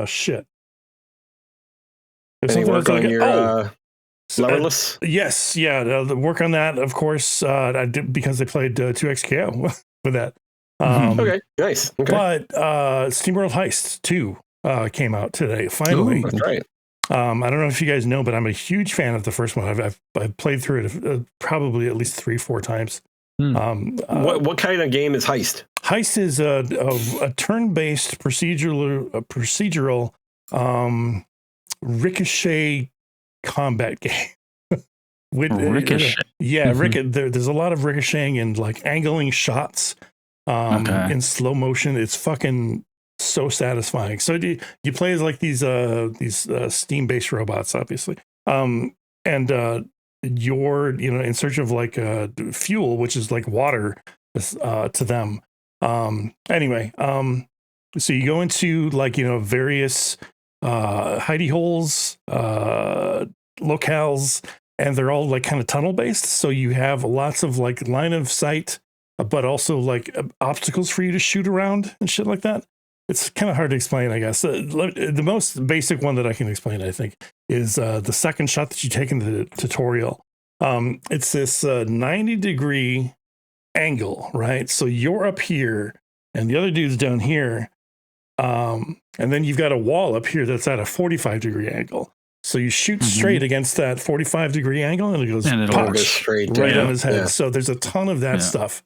Speaker 3: Shit.
Speaker 1: Any work on your Leverless?
Speaker 3: Yes. Yeah. The work on that, of course, I did because they played 2XKO with that.
Speaker 1: Okay. Nice. Okay.
Speaker 3: But SteamWorld Heist 2 came out today. Finally.
Speaker 1: Ooh, that's right.
Speaker 3: I don't know if you guys know, but I'm a huge fan of the first one. I've played through it probably at least 3-4 times.
Speaker 1: What kind of game is Heist?
Speaker 3: Heist is a turn-based procedural ricochet combat game.
Speaker 4: Ricochet.
Speaker 3: There's a lot of ricocheting and like angling shots in slow motion. It's fucking so satisfying. So you play as like these steam-based robots, obviously, and you're in search of like fuel, which is like water to them. Anyway, so you go into like various hidey holes, locales, and they're all like kind of tunnel based. So you have lots of like line of sight, but also like obstacles for you to shoot around and shit like that. It's kind of hard to explain, I guess. The most basic one that I can explain, I think, is the second shot that you take in the tutorial. It's this 90-degree angle, right? So you're up here and the other dude's down here. And then you've got a wall up here that's at a 45-degree angle. So you shoot straight against that 45-degree angle and it goes
Speaker 1: straight
Speaker 3: right on his head. Yeah. So there's a ton of that stuff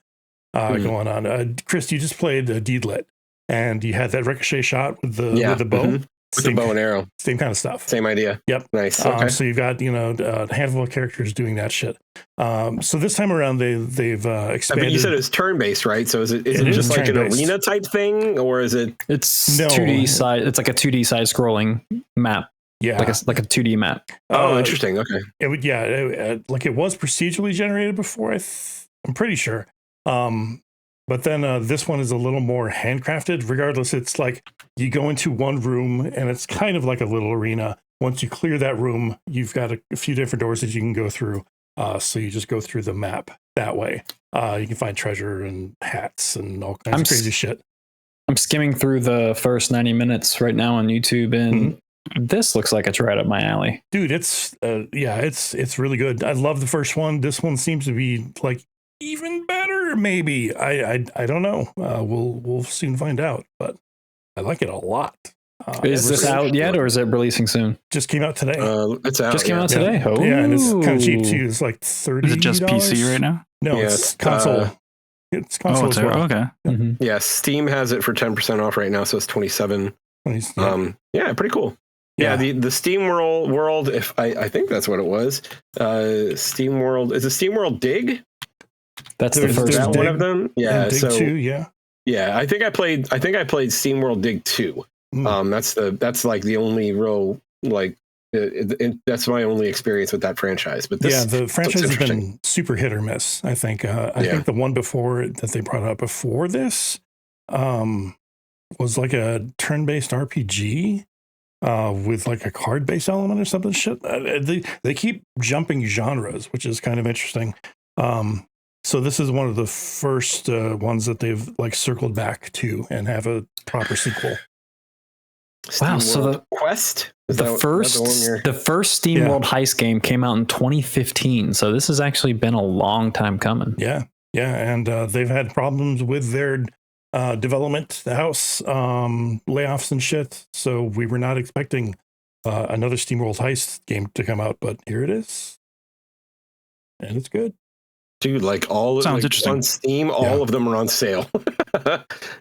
Speaker 3: going on. Chris, you just played Deedlit and you had that ricochet shot with the bow.
Speaker 1: With the bow and arrow.
Speaker 3: Same kind of stuff.
Speaker 1: Same idea.
Speaker 3: Yep.
Speaker 1: Nice. Okay.
Speaker 3: So you've got, a handful of characters doing that shit. So this time around, they've expanded.
Speaker 1: But you said it's turn-based, right? So is it just like an arena type thing, or is it?
Speaker 2: It's 2D side. It's like a 2D side scrolling map. Yeah. Like a 2D map.
Speaker 1: Oh, interesting. Okay.
Speaker 3: It would, like it was procedurally generated before. I'm pretty sure. But then this one is a little more handcrafted. Regardless, it's like you go into one room and it's kind of like a little arena. Once you clear that room, you've got a few different doors that you can go through. So you just go through the map that way. You can find treasure and hats and all kinds of crazy shit.
Speaker 2: I'm skimming through the first 90 minutes right now on YouTube, and this looks like it's right up my alley.
Speaker 3: Dude, it's really good. I love the first one. This one seems to be like even better, maybe. I don't know. We'll soon find out, but I like it a lot.
Speaker 2: Is this out yet, or is it releasing soon?
Speaker 3: Just came out today.
Speaker 2: It's out. Just came out today.
Speaker 3: Oh, yeah, and it's kind of cheap too. It's like $30.
Speaker 4: Is it just PC right now?
Speaker 3: No, it's console. It's console as well.
Speaker 4: Okay.
Speaker 1: Yeah, Steam has it for 10% off right now, so it's $27. Yeah, pretty cool. Yeah, the Steam World. If I think that's what it was. Steam World. Is it Steam World Dig?
Speaker 2: That's the first
Speaker 1: one of them. Yeah,
Speaker 3: Dig 2, yeah.
Speaker 1: I think I played Steam World Dig 2. That's like the only real that's my only experience with that franchise. But
Speaker 3: the franchise has been super hit or miss. I think. I think the one before that they brought up before this was like a turn-based RPG with like a card-based element or something. Shit, they keep jumping genres, which is kind of interesting. So this is one of the first ones that they've like circled back to and have a proper sequel.
Speaker 2: Wow! So the
Speaker 1: Quest
Speaker 2: the first Steam World Heist game came out in 2015. So this has actually been a long time coming.
Speaker 3: Yeah, and they've had problems with their development house, layoffs and shit. So we were not expecting another Steam World Heist game to come out, but here it is, and it's good.
Speaker 1: Dude, like all
Speaker 4: sounds interesting.
Speaker 1: On Steam, all of them are on sale.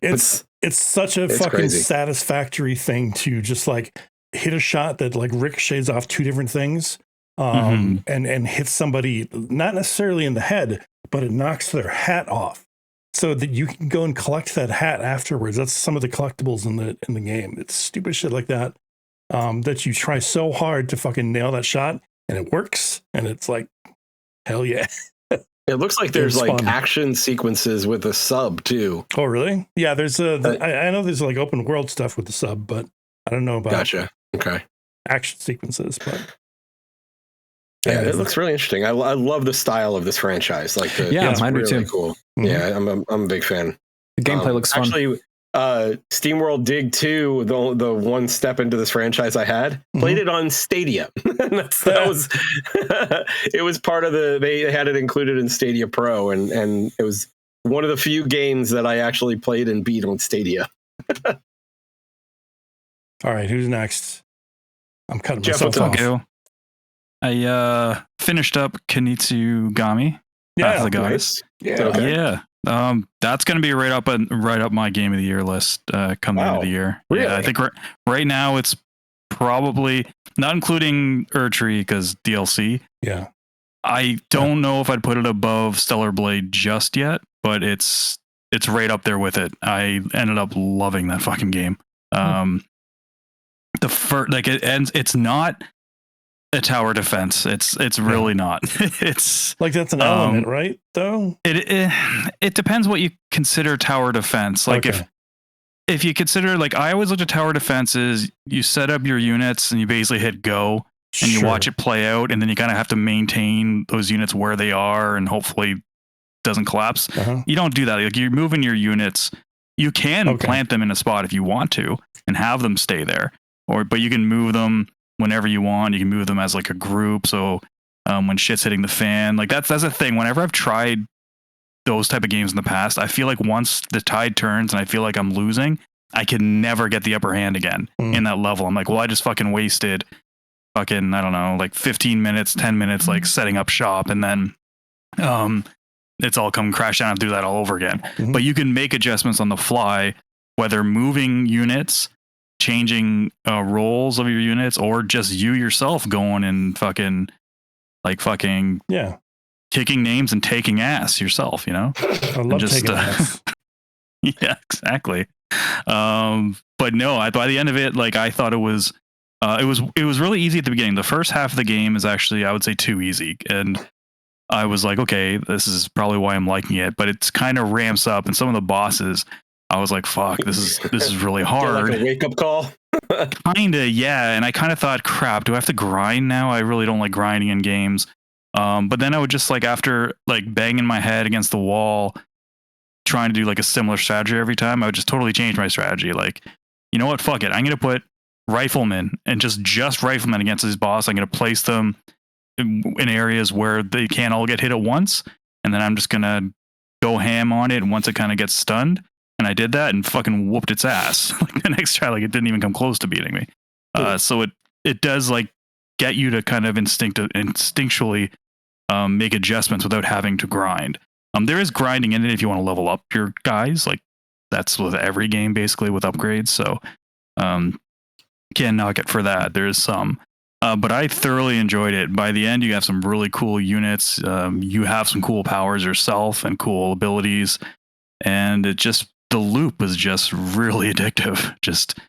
Speaker 3: It's such a fucking crazy, satisfactory thing to just like hit a shot that like ricochets off two different things, and hits somebody not necessarily in the head, but it knocks their hat off, so that you can go and collect that hat afterwards. That's some of the collectibles in the game. It's stupid shit like that. that you try so hard to fucking nail that shot and it works. And it's like, hell yeah.
Speaker 1: It looks like there's like action sequences with a sub too.
Speaker 3: Oh, really? Yeah, there's I know there's like open world stuff with the sub, but I don't know about
Speaker 1: okay
Speaker 3: action sequences. But
Speaker 1: yeah, it looks really interesting. I love the style of this franchise. Like,
Speaker 2: mine
Speaker 1: really
Speaker 2: too.
Speaker 1: Cool.
Speaker 3: Mm-hmm.
Speaker 1: Yeah, I'm a big fan.
Speaker 2: The gameplay looks fun.
Speaker 1: Actually, SteamWorld Dig 2, the one step into this franchise I had, played it on Stadia. that was it was part of they had it included in Stadia Pro, and it was one of the few games that I actually played and beat on Stadia.
Speaker 3: All right, who's next? I'm cutting
Speaker 1: Jeff,
Speaker 3: myself off.
Speaker 4: Okay. I finished up Kunitsugami.
Speaker 3: Yeah,
Speaker 4: the Goddess.
Speaker 3: Nice.
Speaker 4: Yeah. That's going to be right up my game of the year list come the end of the year.
Speaker 1: Really?
Speaker 4: Yeah, I think right now it's probably not including Erdtree because DLC.
Speaker 3: Yeah.
Speaker 4: I don't know if I'd put it above Stellar Blade just yet, but it's right up there with it. I ended up loving that fucking game. The first, like, it's not a tower defense. It's really not. It's
Speaker 3: like that's an element, right? Though
Speaker 4: it depends what you consider tower defense. Like if you consider, like, I always looked at tower defense as you set up your units and you basically hit go and you watch it play out, and then you kind of have to maintain those units where they are and hopefully it doesn't collapse. You don't do that. Like, you're moving your units. You can plant them in a spot if you want to and have them stay there, but you can move them whenever you want. You can move them as like a group. So when shit's hitting the fan, like that's the thing. Whenever I've tried those type of games in the past, I feel like once the tide turns and I feel like I'm losing, I can never get the upper hand again in that level. I'm like, well, I just fucking wasted I don't know, like 15 minutes, 10 minutes, like setting up shop. And then it's all come crash down and do that all over again. But you can make adjustments on the fly, whether moving units, changing roles of your units, or just you yourself going and fucking kicking names and taking ass yourself, you know?
Speaker 3: I love taking ass.
Speaker 4: Yeah, exactly. But no, by the end of it, like, I thought it was really easy at the beginning. The first half of the game is actually, I would say, too easy, and I was like, okay, this is probably why I'm liking it. But it's kind of ramps up, and some of the bosses, I was like, fuck, this is really hard.
Speaker 1: Like a wake up call.
Speaker 4: Kinda, yeah. And I kind of thought, crap, do I have to grind now? I really don't like grinding in games. But then I would just, like, after like banging my head against the wall, trying to do like a similar strategy every time, I would just totally change my strategy. Like, you know what? Fuck it. I'm gonna put riflemen and just riflemen against this boss. I'm gonna place them in areas where they can't all get hit at once, and then I'm just gonna go ham on it. And once it kind of gets stunned, and I did that and fucking whooped its ass. Like, the next try, like, it didn't even come close to beating me. So it does, like, get you to kind of instinctually make adjustments without having to grind. There is grinding in it if you want to level up your guys. Like, that's with every game basically with upgrades. So can't knock it for that. There is some. But I thoroughly enjoyed it. By the end, you have some really cool units. You have some cool powers yourself and cool abilities. And the loop is just really addictive. Just,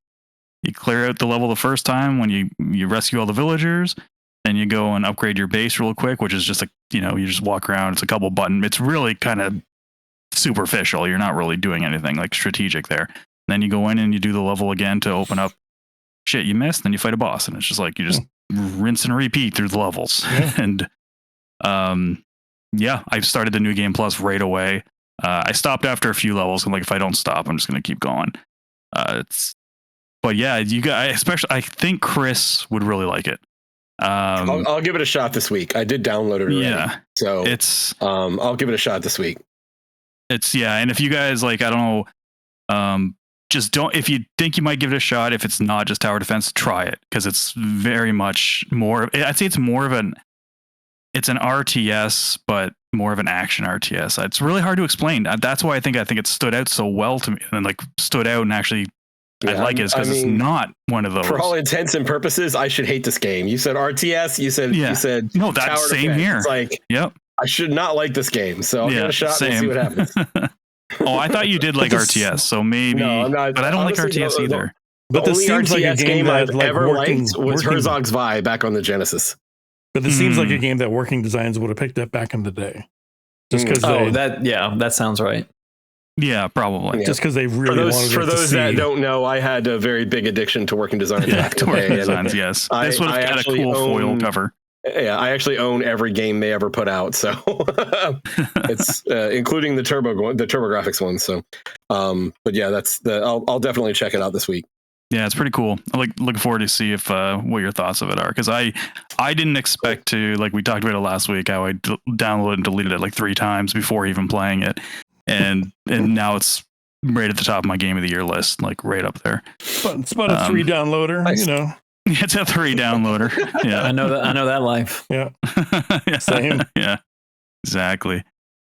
Speaker 4: you clear out the level the first time when you rescue all the villagers, then you go and upgrade your base real quick, which is just you just walk around. It's a couple button. It's really kind of superficial. You're not really doing anything like strategic there. Then you go in and you do the level again to open up shit you missed. Then you fight a boss, and it's just like you just rinse and repeat through the levels. And I started the New Game Plus right away. I stopped after a few levels, and like, if I don't stop, I'm just gonna keep going. But yeah, you guys, especially, I think Chris would really like it.
Speaker 1: I'll give it a shot this week. I did download it already. Yeah, so
Speaker 4: it's
Speaker 1: I'll give it a shot this week.
Speaker 4: And if you guys, like, I don't know, just don't, if you think you might give it a shot, if it's not just tower defense, try it, because it's very much more, I'd say it's more of it's an RTS, but more of an action RTS. It's really hard to explain. That's why I think it stood out so well to me, and like stood out and actually I like it, because it's not one of those. For
Speaker 1: all intents and purposes, I should hate this game. You said RTS, you said
Speaker 4: no, that's
Speaker 1: tower
Speaker 4: same
Speaker 1: defense.
Speaker 4: Here.
Speaker 1: It's like,
Speaker 4: yep,
Speaker 1: I should not like this game, so I'll give it a shot and see what happens.
Speaker 4: Oh, I thought you did like RTS, so maybe. No, I'm not. But I don't honestly like RTS either.
Speaker 3: But
Speaker 1: the
Speaker 3: this
Speaker 1: only
Speaker 3: seems like a
Speaker 1: RTS
Speaker 3: game that
Speaker 1: I've
Speaker 3: like
Speaker 1: ever
Speaker 3: working,
Speaker 1: liked was
Speaker 3: working,
Speaker 1: Herzog's Vi back on the Genesis.
Speaker 3: But this seems like a game that Working Designs would have picked up back in the day. Just because
Speaker 2: that sounds right.
Speaker 4: Yeah, probably.
Speaker 1: Yeah.
Speaker 3: Just because they really wanted
Speaker 1: for
Speaker 3: to
Speaker 1: those
Speaker 3: see.
Speaker 1: that don't know, I had a very big addiction to Working Designs.
Speaker 4: Yeah,
Speaker 1: back
Speaker 4: to
Speaker 1: in the
Speaker 4: Working
Speaker 1: day,
Speaker 4: Designs, yes.
Speaker 1: I-
Speaker 4: This would
Speaker 1: I
Speaker 4: have got a
Speaker 1: actually
Speaker 4: cool foil
Speaker 1: own-
Speaker 4: cover.
Speaker 1: Yeah, I actually own every game they ever put out, so it's including the TurboGrafx one. So, but yeah, I'll definitely check it out this week.
Speaker 4: Yeah, it's pretty cool. I looking forward to see if what your thoughts of it are, because I didn't expect to, like we talked about it last week, how I downloaded and deleted it like 3 times before even playing it, and now it's right at the top of my game of the year list, like right up there.
Speaker 3: But it's about a 3 downloader,
Speaker 1: nice.
Speaker 3: you know.
Speaker 4: It's a 3 downloader. Yeah,
Speaker 2: I know that life.
Speaker 3: Yeah,
Speaker 4: yeah.
Speaker 3: Same.
Speaker 4: Yeah, exactly.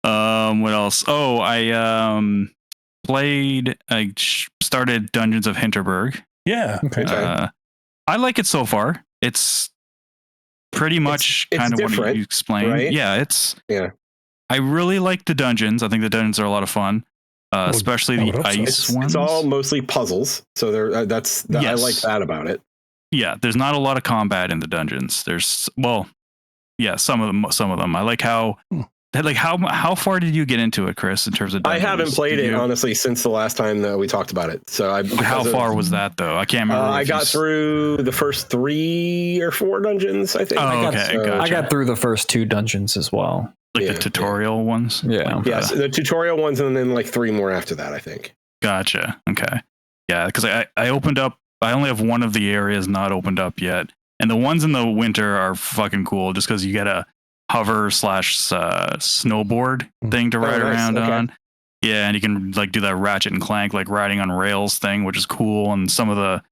Speaker 4: What else? Oh, I started Dungeons of Hinterberg.
Speaker 3: Yeah.
Speaker 1: Okay.
Speaker 4: I like it so far. It's pretty much
Speaker 1: it's
Speaker 4: kind of
Speaker 1: different,
Speaker 4: what you explained.
Speaker 1: right?
Speaker 4: Yeah, I really like the dungeons. I think the dungeons are a lot of fun, especially the ice ones.
Speaker 1: It's all mostly puzzles, so yes. I like that about it.
Speaker 4: Yeah, there's not a lot of combat in the dungeons. There's some of them. I like how far did you get into it, Chris, in terms of dungeons?
Speaker 1: I haven't played it honestly since the last time that we talked about it. So
Speaker 4: how far was that though? I can't remember.
Speaker 1: I got through the first 3 or 4 dungeons, I think.
Speaker 4: Oh, okay, gotcha.
Speaker 2: I got through the first 2 dungeons as well.
Speaker 4: Like the tutorial ones?
Speaker 2: Yeah.
Speaker 1: Yes, the tutorial ones, and then like 3 more after that, I think.
Speaker 4: Gotcha. Okay. Yeah, because I opened up, I only have one of the areas not opened up yet. And the ones in the winter are fucking cool just because you get a hover / snowboard thing to ride around on. Yeah, and you can like do that Ratchet and Clank, like riding on rails thing, which is cool. And some of the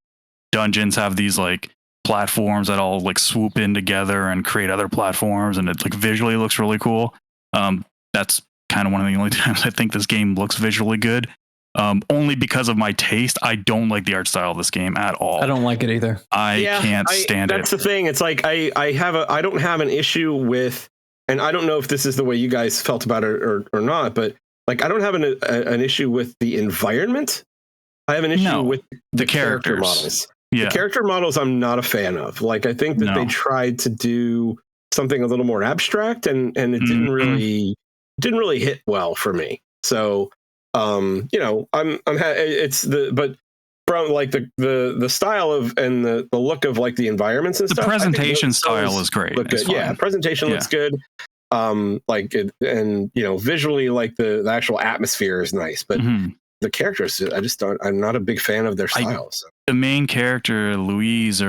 Speaker 4: dungeons have these like platforms that all like swoop in together and create other platforms, and it like visually looks really cool. That's kind of one of the only times I think this game looks visually good. Only because of my taste. I don't like the art style of this game at all.
Speaker 2: I don't like it either.
Speaker 4: I can't stand it.
Speaker 1: That's the thing. It's like I don't have an issue with, and I don't know if this is the way you guys felt about it or not, but like I don't have an issue with the environment. I have an issue with the character models. Yeah. The character models I'm not a fan of. Like I think that they tried to do something a little more abstract, and it didn't really hit well for me. So but from like the style of and the look of like the environments and stuff.
Speaker 4: The presentation style is great.
Speaker 1: Yeah, presentation looks good. Visually, like the actual atmosphere is nice, but the characters, I'm not a big fan of their style.
Speaker 4: The main character, Louise,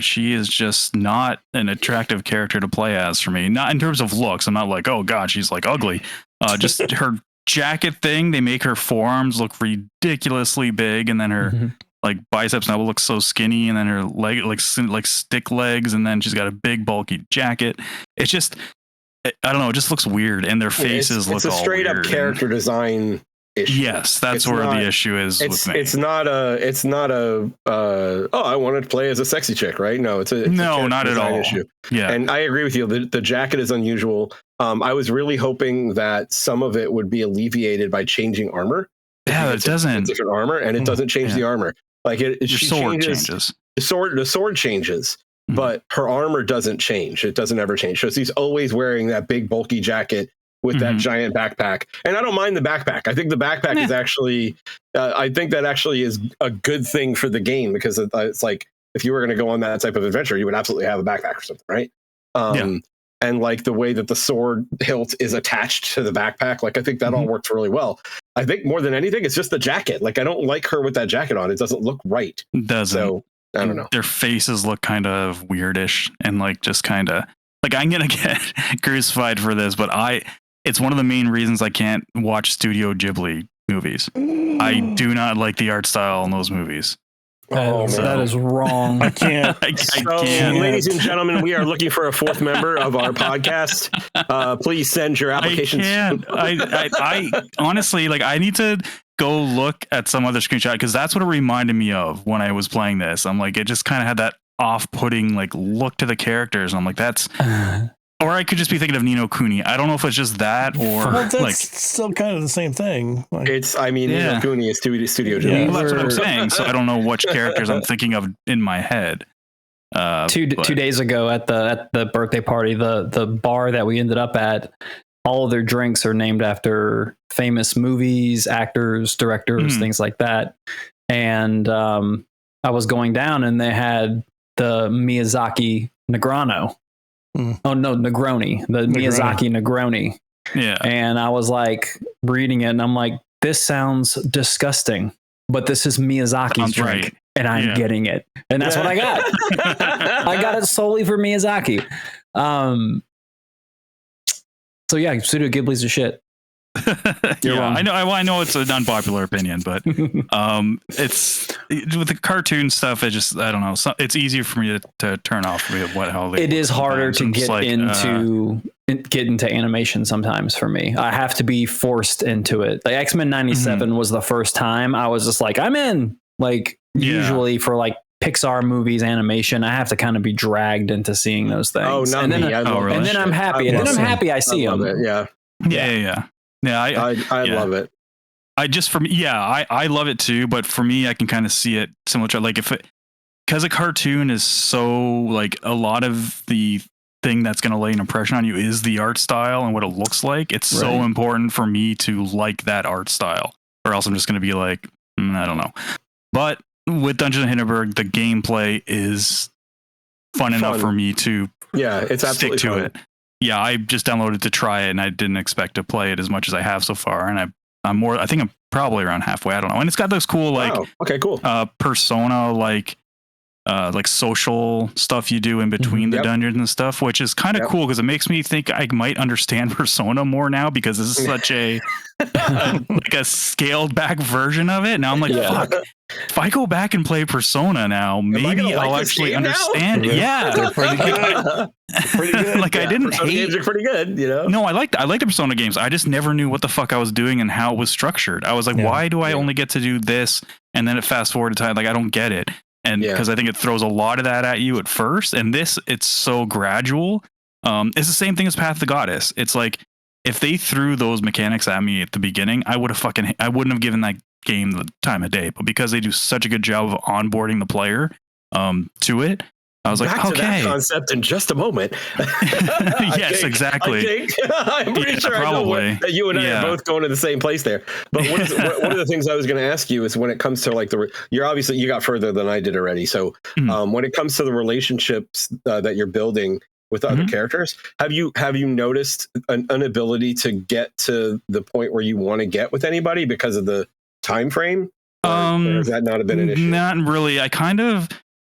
Speaker 4: she is just not an attractive character to play as for me. Not in terms of looks. I'm not like, oh god, she's like ugly. Just her jacket thing, they make her forearms look ridiculously big, and then her like biceps now look so skinny, and then her leg like stick legs, and then she's got a big bulky jacket. It's just, I don't know, it just looks weird, and their faces look all weird.
Speaker 1: It's a straight up character design issue.
Speaker 4: Yes, that's where the issue is with me.
Speaker 1: It's not a I wanted to play as a sexy chick, right? No, it's
Speaker 4: no, not at all
Speaker 1: issue.
Speaker 4: Yeah,
Speaker 1: and I agree with you. The jacket is unusual. I was really hoping that some of it would be alleviated by changing armor.
Speaker 4: Yeah, it doesn't.
Speaker 1: Different armor, and it doesn't change the armor. Like your sword
Speaker 4: changes.
Speaker 1: The sword changes, but her armor doesn't change. It doesn't ever change. So she's always wearing that big bulky jacket with that giant backpack. And I don't mind the backpack. I think the backpack is actually, I think that actually is a good thing for the game, because it's like, if you were going to go on that type of adventure, you would absolutely have a backpack or something, right? And like the way that the sword hilt is attached to the backpack, like I think that all works really well. I think more than anything, it's just the jacket. Like I don't like her with that jacket on. It doesn't look right.
Speaker 4: It doesn't.
Speaker 1: So I don't know.
Speaker 4: Their faces look kind of weirdish, and like just kind of like, I'm gonna get crucified for this, but it's one of the main reasons I can't watch Studio Ghibli movies. I do not like the art style in those movies.
Speaker 2: That is wrong.
Speaker 3: I can't.
Speaker 4: I can't.
Speaker 1: Ladies and gentlemen, we are looking for a 4th member of our podcast. Please send your applications.
Speaker 4: I honestly, like, I need to go look at some other screenshot, because that's what it reminded me of when I was playing this. I'm like, it just kind of had that off-putting like look to the characters. And I'm like, that's Or I could just be thinking of Ni no Kuni. I don't know if it's just that or
Speaker 3: well, that's
Speaker 4: like
Speaker 3: still kind of the same thing. Like,
Speaker 1: Ni no Kuni is Studio Ghibli.
Speaker 4: Well, that's what I'm saying. So I don't know which characters I'm thinking of in my head.
Speaker 2: Two days ago at the birthday party, the bar that we ended up at, all of their drinks are named after famous movies, actors, directors, things like that. And I was going down, and they had the Miyazaki Negroni. Oh no, Negroni, the Miyazaki Negroni.
Speaker 4: Yeah.
Speaker 2: And I was like reading it, and I'm like, this sounds disgusting, but this is Miyazaki's drink, right. And I'm getting it, and that's what I got. I got it solely for Miyazaki. So yeah, Studio Ghibli's a shit.
Speaker 4: I know it's an unpopular opinion, but it's with the cartoon stuff. It just I don't know. It's easier for me to turn off what how
Speaker 2: it is harder to get into animation sometimes for me. I have to be forced into it. Like X-Men 97 was the first time I was just like, I'm in. Like usually for like Pixar movies, animation, I have to kind of be dragged into seeing those things.
Speaker 1: Oh, not
Speaker 2: and then,
Speaker 1: me.
Speaker 2: And then I'm happy. And then I'm happy I see them.
Speaker 1: Yeah. I love it.
Speaker 4: I just I love it too, but for me I can kind of see it similar to like because a cartoon is so like a lot of the thing that's going to lay an impression on you is the art style and what it looks like. It's so important for me to like that art style, or else I'm just going to be like, I don't know. But with Dungeons and Hindenburg, the gameplay is fun enough for me to
Speaker 1: it's
Speaker 4: stick to
Speaker 1: fun.
Speaker 4: it. Yeah, I just downloaded to try it, and I didn't expect to play it as much as I have so far. And I think I'm probably around halfway. I don't know. And it's got those cool Persona like social stuff you do in between the dungeons and stuff, which is kind of cool because it makes me think I might understand Persona more now because this is such a like a scaled back version of it. Now I'm like, fuck. If I go back and play Persona now, maybe I'll actually understand. Yeah,
Speaker 3: they're pretty good. Pretty good.
Speaker 4: Like I didn't
Speaker 1: Persona
Speaker 4: hate.
Speaker 1: Games are pretty good, you know.
Speaker 4: No, I liked the Persona games. I just never knew what the fuck I was doing and how it was structured. I was like, why do I only get to do this? And then it fast forward to time. Like I don't get it. And because I think it throws a lot of that at you at first, and it's so gradual. It's the same thing as Path to the Goddess. It's like if they threw those mechanics at me at the beginning, I wouldn't have given that game the time of day. But because they do such a good job of onboarding the player to it, I was like,
Speaker 1: back to that concept in just a moment.
Speaker 4: Yes, exactly.
Speaker 1: I'm pretty sure probably. I know that you and I are both going to the same place there. But one of the things I was going to ask you is when it comes to like you got further than I did already. So when it comes to the relationships that you're building with other characters, have you noticed an inability to get to the point where you want to get with anybody because of the time frame? Or has that not been an issue?
Speaker 4: Not really.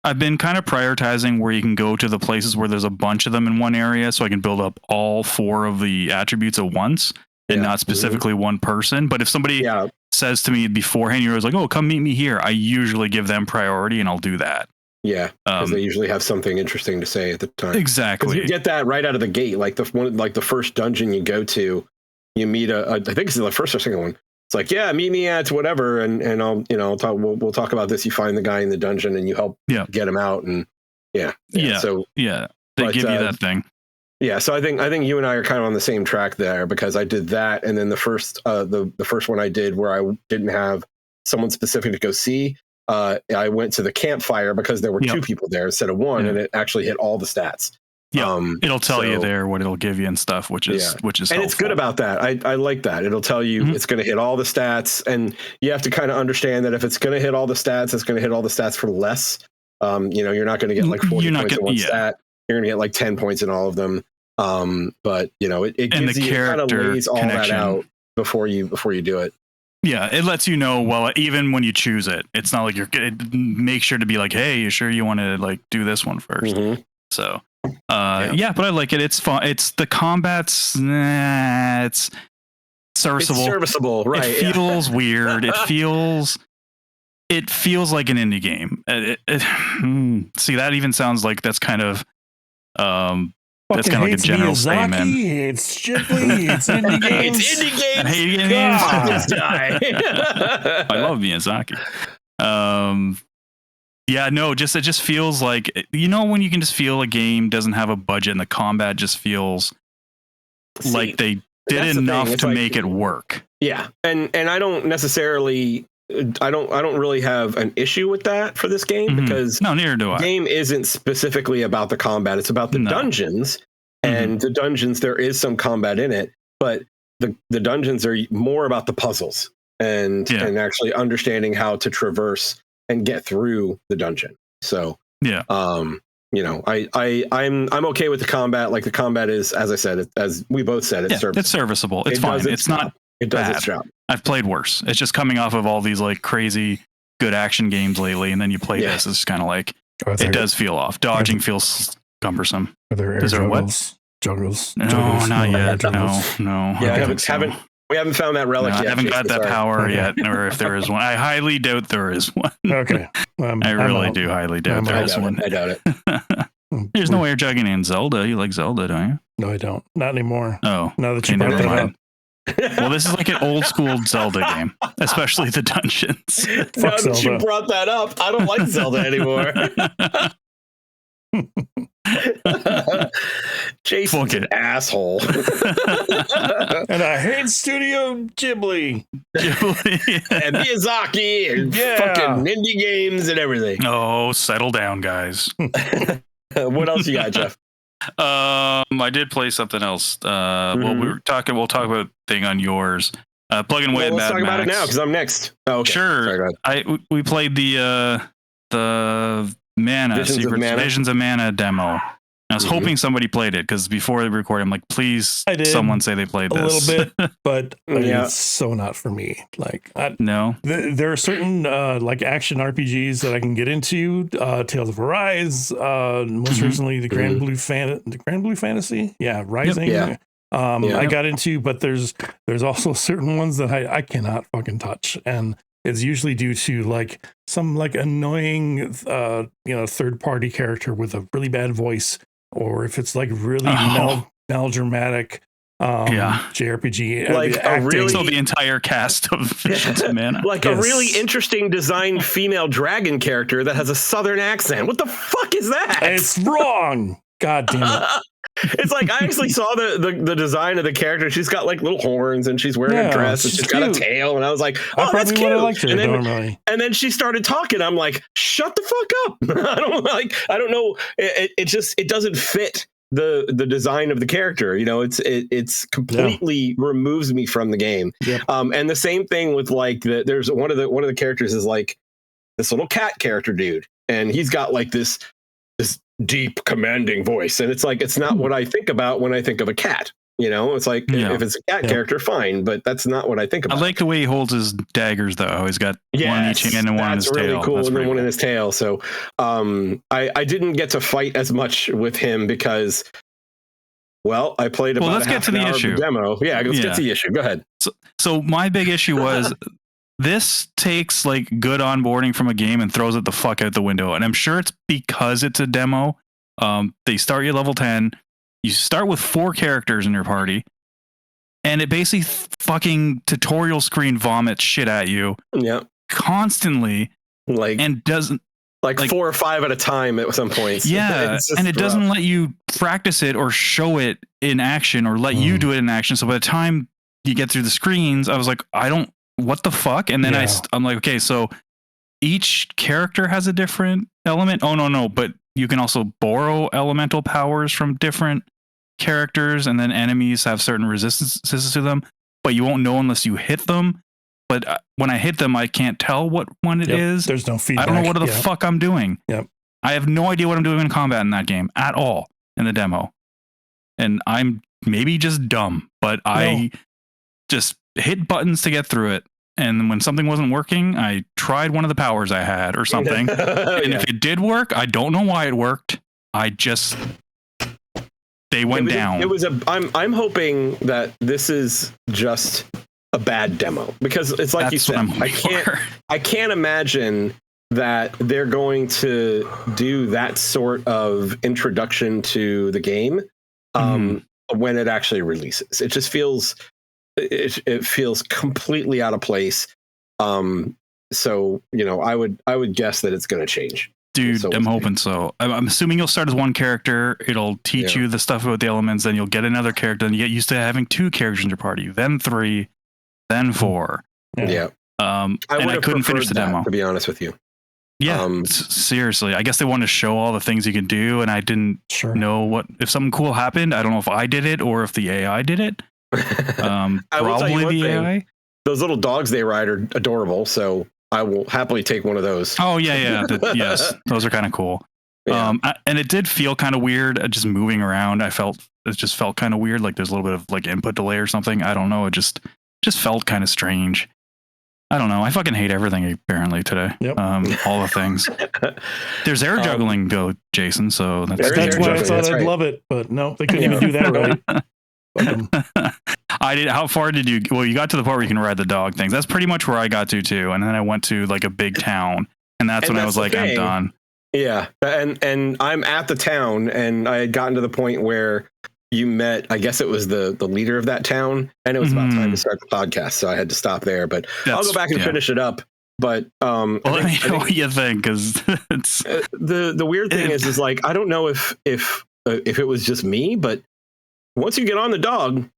Speaker 4: I've been kind of prioritizing where you can go to the places where there's a bunch of them in one area so I can build up all 4 of the attributes at once and not specifically one person. But if somebody says to me beforehand, you're always like, oh, come meet me here, I usually give them priority and I'll do that. Yeah,
Speaker 1: because they usually have something interesting to say at the time.
Speaker 4: Exactly.
Speaker 1: You get that right out of the gate. Like the first dungeon you go to, you meet I think it's the first or second one. It's like, meet me at whatever, and I'll talk. We'll talk about this. You find the guy in the dungeon, and you help get him out, and So
Speaker 4: they give you that thing.
Speaker 1: Yeah, so I think you and I are kind of on the same track there because I did that, and then the first one I did where I didn't have someone specific to go see. I went to the campfire because there were 2 people there instead of 1, and it actually hit all the stats.
Speaker 4: Yeah, it'll tell you there what it'll give you and stuff, which is
Speaker 1: and
Speaker 4: helpful.
Speaker 1: It's good about that. I like that. It'll tell you it's going to hit all the stats, and you have to kind of understand that if it's going to hit all the stats, it's going to hit all the stats for less. You're not going to get like 40 points in one stat. You're going to get like 10 points in all of them. But it gives you kind of lays all that out before you do it.
Speaker 4: Yeah, it lets you know. Well, even when you choose it, it's not like make sure to be like, hey, you sure you want to like do this one first? So. But I like it. It's fun. It's the combat's it's serviceable.
Speaker 1: It's serviceable, right?
Speaker 4: It feels weird. It feels like an indie game. See, that even sounds like that's kind of that's kind of like a general statement.
Speaker 3: It's Ghibli. It's indie games.
Speaker 1: It's indie games.
Speaker 4: I hate indie games. I love Miyazaki. Yeah, no, it just feels like, you know, when you can just feel a game doesn't have a budget and the combat just feels like they did enough to make it work.
Speaker 1: Yeah, and I don't necessarily, I don't really have an issue with that for this game because
Speaker 4: neither do I.
Speaker 1: The game isn't specifically about the combat; it's about the dungeons, and the dungeons there is some combat in it, but the dungeons are more about the puzzles and actually understanding how to traverse and get through the dungeon. So you know, I'm okay with the combat. Like the combat is, as I said, as we both said, it's serviceable.
Speaker 4: It's serviceable. It's fine. It's not.
Speaker 1: It does its job.
Speaker 4: I've played worse. It's just coming off of all these like crazy good action games lately, and then you play this. It's kind of like it does feel off. Dodging feels cumbersome.
Speaker 3: Are there juggles?
Speaker 4: No, not yet. No.
Speaker 1: Yeah, we haven't found that relic yet.
Speaker 4: I haven't got that power yet, or if there is one. I highly doubt there is one.
Speaker 3: Okay.
Speaker 4: I really do highly doubt there is one.
Speaker 1: I doubt it.
Speaker 4: There's no way you're jugging in Zelda. You like Zelda, don't you?
Speaker 3: No, I don't. Not anymore.
Speaker 4: Oh.
Speaker 3: Now that you brought that up.
Speaker 4: Well, this is like an old school Zelda game, especially the dungeons.
Speaker 1: Now that you brought that up, I don't like Zelda anymore. Jason's an asshole.
Speaker 3: And I hate Studio Ghibli.
Speaker 1: And Miyazaki and fucking indie games and everything.
Speaker 4: Oh, settle down, guys.
Speaker 1: What else you got, Jeff?
Speaker 4: I did play something else. Well, we'll talk about thing on yours. Plug and away.
Speaker 1: Let's
Speaker 4: Mad
Speaker 1: talk about
Speaker 4: Max.
Speaker 1: it now because I'm next. Oh, okay.
Speaker 4: Sure.
Speaker 1: Sorry,
Speaker 4: we played the Visions of Mana demo. I was hoping somebody played it because before they recorded, I'm like, please, someone say they played this.
Speaker 3: A little bit, but it's so not for me. Like,
Speaker 4: no,
Speaker 3: there are certain like action RPGs that I can get into. Tales of Arise, most recently the Grand Blue Fantasy, Rising.
Speaker 1: Yep.
Speaker 3: I got into, but there's also certain ones that I cannot fucking touch, and it's usually due to like some like annoying third party character with a really bad voice, or if it's like really melodramatic JRPG,
Speaker 1: like
Speaker 4: the entire cast of Visions of Mana,
Speaker 1: like a really interesting designed female dragon character that has a southern accent. What the fuck is that?
Speaker 3: It's wrong. God damn it.
Speaker 1: It's like I actually saw the design of the character. She's got like little horns and she's wearing a dress and she's got a tail. And I was like, oh, that's cute. And then she started talking. I'm like, shut the fuck up. I don't know. It doesn't fit the design of the character. You know, it's completely removes me from the game.
Speaker 3: Yep.
Speaker 1: And the same thing with like there's one of the characters is like this little cat character dude, and he's got like this deep commanding voice, and it's like it's not what I think about when I think of a cat. You know, it's like if it's a cat character, fine, but that's not what I think about.
Speaker 4: I like the way he holds his daggers, though. He's got one in each hand and one in his tail. That's really cool, and then one in his tail. So I didn't get to fight as much with him because, well, I played about let's get to the issue.
Speaker 1: Demo. Yeah, let's get to the issue. Go ahead.
Speaker 4: So my big issue was this takes like good onboarding from a game and throws it the fuck out the window. And I'm sure it's because it's a demo. They start you at level 10. You start with 4 characters in your party. And it basically fucking tutorial screen vomits shit at you.
Speaker 1: Yeah.
Speaker 4: Constantly. And doesn't.
Speaker 1: Like 4 or 5 at a time at some points.
Speaker 4: Yeah. And it doesn't let you practice it or show it in action or let you do it in action. So by the time you get through the screens, I was like, what the fuck? And then I'm like, okay, so each character has a different element. Oh, no, but you can also borrow elemental powers from different characters, and then enemies have certain resistances to them, but you won't know unless you hit them. But when I hit them, I can't tell what one it is.
Speaker 3: There's no feedback.
Speaker 4: I don't know what the fuck I'm doing.
Speaker 3: Yep.
Speaker 4: I have no idea what I'm doing in combat in that game at all in the demo. And I'm maybe just dumb, but I just hit buttons to get through it. And when something wasn't working, I tried one of the powers I had or something. And if it did work, I don't know why it worked. They went down.
Speaker 1: I'm hoping that this is just a bad demo, because it's like you said, I can't imagine that they're going to do that sort of introduction to the game when it actually releases. It just feels it feels completely out of place. So, I would guess that it's going to change.
Speaker 4: Dude,
Speaker 1: So
Speaker 4: I'm hoping so. I'm assuming you'll start as one character. It'll teach you the stuff about the elements. Then you'll get another character, and you get used to having 2 characters in your party, then 3, then 4.
Speaker 1: Yeah.
Speaker 4: And I couldn't finish the demo,
Speaker 1: to be honest with you.
Speaker 4: Yeah, seriously. I guess they wanted to show all the things you can do, and I didn't know if something cool happened. I don't know if I did it or if the AI did it. Probably the AI.
Speaker 1: Those little dogs they ride are adorable, so I will happily take one of those.
Speaker 4: Oh yeah. Yes, those are kind of cool. Yeah. And it did feel kind of weird just moving around. It just felt kind of weird, like there's a little bit of like input delay or something. I don't know. It just felt kind of strange. I don't know. I fucking hate everything apparently today. Yep. All the things. There's air juggling, Jason. So that's
Speaker 3: why I thought I'd love it, but no, they couldn't even do that right.
Speaker 4: I did. How far did you? Well, you got to the part where you can ride the dog things. That's pretty much where I got to too. And then I went to like a big town, and that's when I was like, I'm done.
Speaker 1: Yeah, and I'm at the town, and I had gotten to the point where you met. I guess it was the leader of that town, and it was about time to start the podcast, so I had to stop there. But I'll go back and finish it up. But
Speaker 4: let me know what you think, because it's
Speaker 1: the weird thing is like I don't know if it was just me, but once you get on the dog,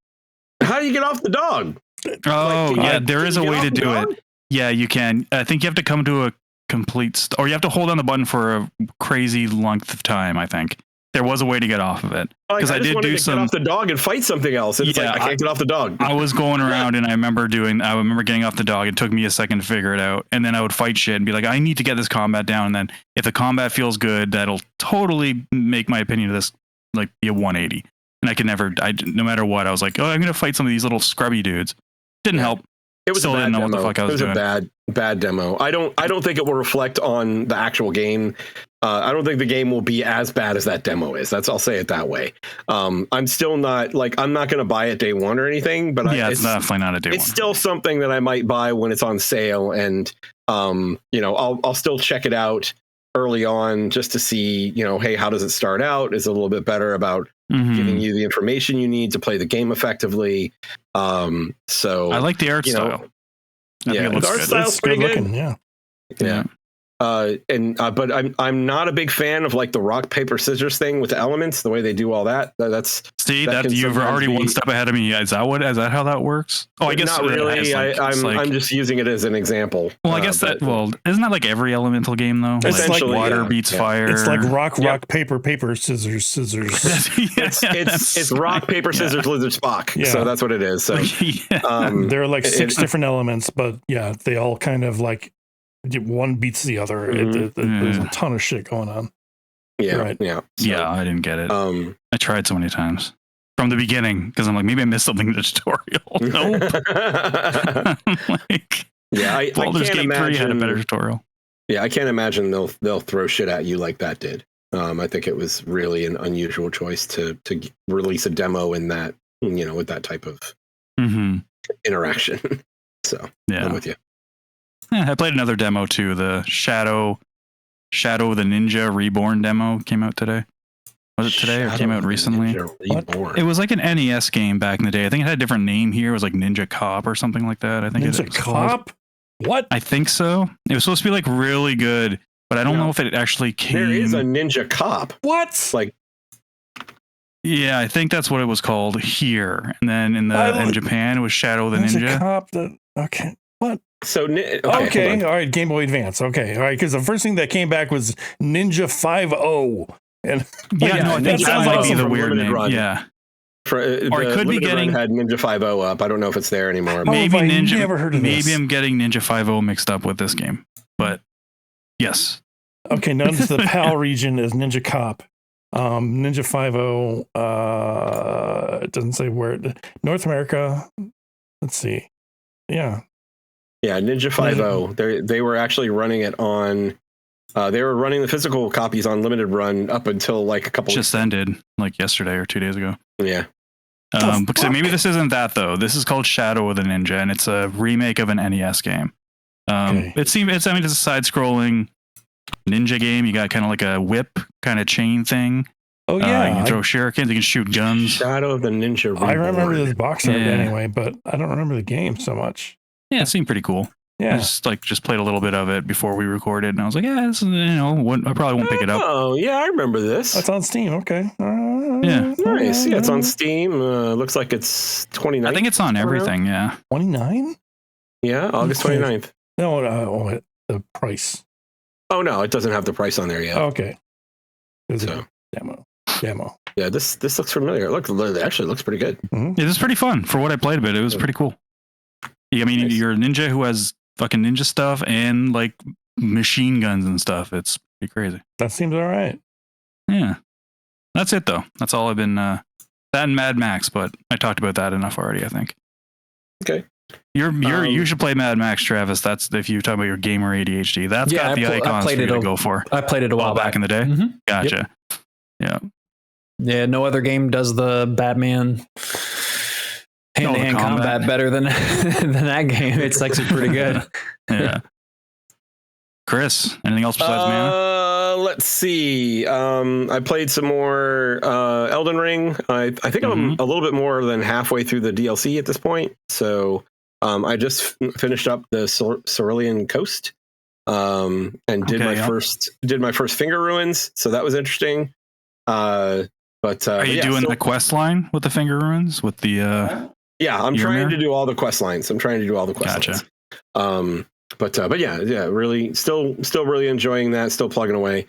Speaker 1: how do you get off the dog?
Speaker 4: Oh, there is a way to do it. Yeah, you can. I think you have to come to a complete or you have to hold on the button for a crazy length of time. I think there was a way to get off of it, because I did do some
Speaker 1: get off the dog and fight something else. And it's like I can't get off the dog.
Speaker 4: I was going around and I remember getting off the dog. It took me a second to figure it out, and then I would fight shit and be like, I need to get this combat down. And then if the combat feels good, that'll totally make my opinion of this like be a 180. And I could never, no matter what, I was like, I'm going to fight some of these little scrubby dudes. Didn't help.
Speaker 1: It was
Speaker 4: Still didn't know what the fuck I was doing.
Speaker 1: It was a bad demo. I don't think it will reflect on the actual game. I don't think the game will be as bad as that demo is. I'll say it that way. I'm still not I'm not going to buy it day one or anything, but
Speaker 4: it's definitely not a day one.
Speaker 1: It's still something that I might buy when it's on sale. And, I'll still check it out early on just to see, hey, how does it start out? Is it a little bit better about giving you the information you need to play the game effectively? So
Speaker 4: I like the art style.
Speaker 1: The art style's pretty good.
Speaker 3: Looking, yeah.
Speaker 1: But I'm not a big fan of like the rock paper scissors thing with the elements, the way they do all that.
Speaker 4: You've already one step ahead of me. Is that how that works? Oh, I guess
Speaker 1: not really. I'm just using it as an example.
Speaker 4: Well, I guess isn't that like every elemental game though?
Speaker 1: Essentially,
Speaker 4: like water beats fire.
Speaker 3: It's like rock, paper, scissors.
Speaker 1: It's rock, paper, scissors, lizard, Spock. Yeah. So that's what it is. So
Speaker 3: there are like 6 different elements, but they all kind of like one beats the other. There's a ton of shit going on.
Speaker 1: Yeah,
Speaker 3: right.
Speaker 1: Yeah.
Speaker 4: So, I didn't get it. I tried so many times from the beginning because I'm like, maybe I missed something in the tutorial. Nope.
Speaker 1: I can't imagine
Speaker 4: 3 had a better tutorial.
Speaker 1: Yeah, I can't imagine they'll throw shit at you like that did. I think it was really an unusual choice to release a demo in that with that type of interaction. So I'm with you.
Speaker 4: Yeah, I played another demo too. The Shadow the Ninja Reborn demo came out today. Was it today or came out recently? It was like an NES game back in the day. I think it had a different name here. It was like Ninja Cop or something like that. I think
Speaker 3: Ninja Cop? What?
Speaker 4: I think so. It was supposed to be like really good, but I don't know if it actually came.
Speaker 1: There is a Ninja Cop.
Speaker 3: What?
Speaker 4: Yeah, I think that's what it was called here. And then in Japan, it was Shadow the Ninja
Speaker 3: Cop. Okay. What?
Speaker 1: So
Speaker 3: okay, all right, Game Boy Advance. Okay, all right, because the first thing that came back was Ninja 5.0, and
Speaker 4: I think that might be the weird name.
Speaker 1: Run.
Speaker 4: Yeah,
Speaker 1: or it could be getting had Ninja 5.0 up. I don't know if it's there anymore.
Speaker 4: Maybe Ninja.
Speaker 3: Never heard of
Speaker 4: maybe
Speaker 3: this.
Speaker 4: I'm getting Ninja 5.0 mixed up with this game, but yes.
Speaker 3: Okay, notice the PAL region is Ninja Cop. Ninja 5.0. It doesn't say where. North America. Let's see. Yeah.
Speaker 1: Yeah, Ninja 5.0. They were actually running it on. They were running the physical copies on limited run up until like a couple.
Speaker 4: Just ended like yesterday or 2 days ago.
Speaker 1: Yeah.
Speaker 4: Because maybe this isn't that though. This is called Shadow of the Ninja, and it's a remake of an NES game. It's a side-scrolling ninja game. You got kind of like a whip kind of chain thing.
Speaker 3: Oh yeah,
Speaker 4: you can throw shurikens. You can shoot guns.
Speaker 1: Shadow of the Ninja. Reborn.
Speaker 3: I remember this box art anyway, but I don't remember the game so much.
Speaker 4: Yeah, it seemed pretty cool. I just played a little bit of it before we recorded, and I was like, yeah, this is, I probably won't pick it up.
Speaker 1: Oh, yeah, I remember this.
Speaker 3: It's on Steam. Okay.
Speaker 1: Yeah. Nice. Yeah, it's on Steam. Looks like it's 29th.
Speaker 4: I think it's on everything, yeah.
Speaker 3: 29?
Speaker 1: Yeah, August 29th.
Speaker 3: No, the price.
Speaker 1: Oh, no, it doesn't have the price on there yet.
Speaker 3: Okay. It's
Speaker 1: a
Speaker 3: demo.
Speaker 1: Yeah, this looks familiar. It actually looks pretty good.
Speaker 4: Yeah, this is pretty fun. For what I played of it, it was pretty cool. Yeah, I mean, nice. You're a ninja who has fucking ninja stuff and like machine guns and stuff. It's pretty crazy.
Speaker 3: That seems all right.
Speaker 4: Yeah. That's it though. That's all I've been that and Mad Max, but I talked about that enough already, I think.
Speaker 1: Okay.
Speaker 4: You should play Mad Max, Travis. That's if you're talking about your gamer ADHD. That's got the icons for you to go for.
Speaker 2: I played it a while
Speaker 4: back in the day.
Speaker 2: Mm-hmm.
Speaker 4: Gotcha.
Speaker 2: Yep.
Speaker 4: Yeah.
Speaker 2: Yeah, no other game does the Batman hand-to-hand combat better than that game. It's actually pretty good.
Speaker 4: Yeah. Chris, anything else besides Mana?
Speaker 1: Let's see. I played some more Elden Ring. I think I'm a little bit more than halfway through the DLC at this point. So I just finished up the Cerulean Coast and did my first finger ruins. So that was interesting. But
Speaker 4: are you doing the quest line with the finger ruins with the?
Speaker 1: Yeah, I'm trying to do all the quest lines. Gotcha. But yeah, really, still really enjoying that. Still plugging away.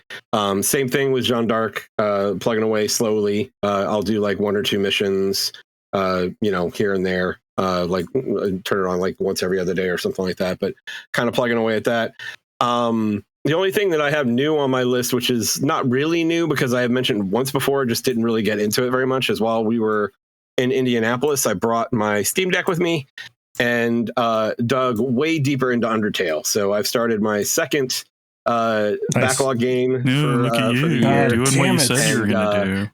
Speaker 1: Same thing with Jeanne d'Arc, plugging away slowly. I'll do like one or two missions, here and there, like turn it on like once every other day or something like that. But kind of plugging away at that. The only thing that I have new on my list, which is not really new because I have mentioned once before, just didn't really get into it very much, is while we were in Indianapolis, I brought my Steam Deck with me and dug way deeper into Undertale. So I've started my second backlog game for the year.
Speaker 4: Doing what you said you were going to do.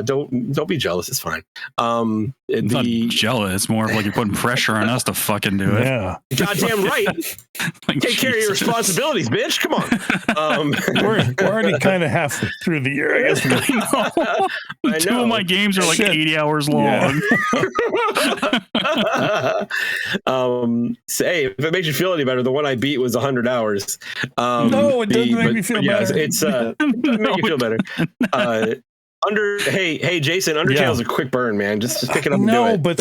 Speaker 1: Don't be jealous. It's fine.
Speaker 4: Not jealous. It's more of like you're putting pressure on us to fucking do it.
Speaker 3: Yeah.
Speaker 1: Goddamn right. Like, take care of your responsibilities, bitch. Come on.
Speaker 3: We're already kind of halfway through the year, I guess.
Speaker 4: I know. Two of my games are like 80 hours long.
Speaker 1: So, hey, if it makes you feel any better, the one I beat was 100 hours.
Speaker 3: No, it doesn't make me feel better.
Speaker 1: It's it doesn't make you feel better. Hey, Jason, Undertale's a quick burn, man. Just pick it up and do it.
Speaker 3: But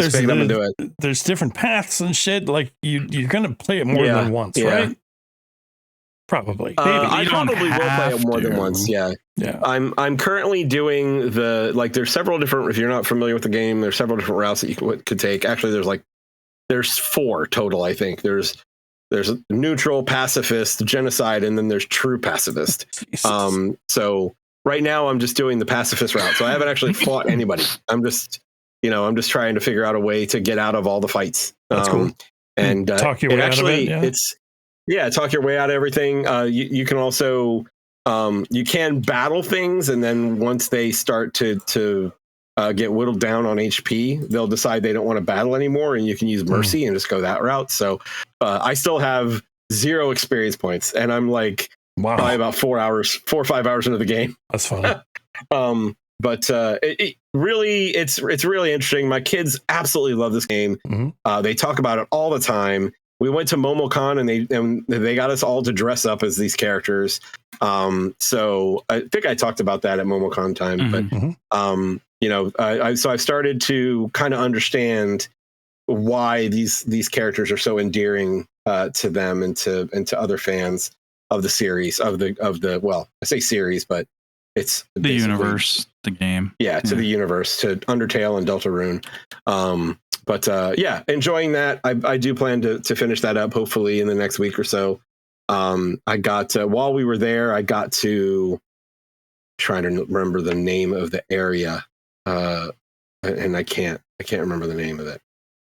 Speaker 3: there's different paths and shit. Like you're gonna play it more than once, right? Probably.
Speaker 1: I probably will play it more than once. Yeah. I'm currently doing there's several different. If you're not familiar with the game, there's several different routes that you could take. Actually, there's 4 total. I think there's neutral, pacifist, genocide, and then there's true pacifist. So. Right now, I'm just doing the pacifist route, so I haven't actually fought anybody. I'm just trying to figure out a way to get out of all the fights.
Speaker 3: That's cool.
Speaker 1: And
Speaker 3: talk your way out of it.
Speaker 1: Talk your way out of everything. You can also you can battle things, and then once they start to get whittled down on HP, they'll decide they don't want to battle anymore, and you can use mercy and just go that route. So I still have 0 experience points, and I'm like.
Speaker 3: Wow.
Speaker 1: Probably about 4 or 5 hours into the game.
Speaker 3: That's fun.
Speaker 1: But it's really interesting. My kids absolutely love this game.
Speaker 3: Mm-hmm.
Speaker 1: They talk about it all the time. We went to MomoCon and they got us all to dress up as these characters. So I think I talked about that at MomoCon time. But so I've started to kind of understand why these characters are so endearing to them and to other fans of the series I say series, but it's
Speaker 4: the universe, the game.
Speaker 1: To the universe, to Undertale and Deltarune. But enjoying that. I do plan to finish that up hopefully in the next week or so. I got while we were there, I got to trying to remember the name of the area, and I can't remember the name of it.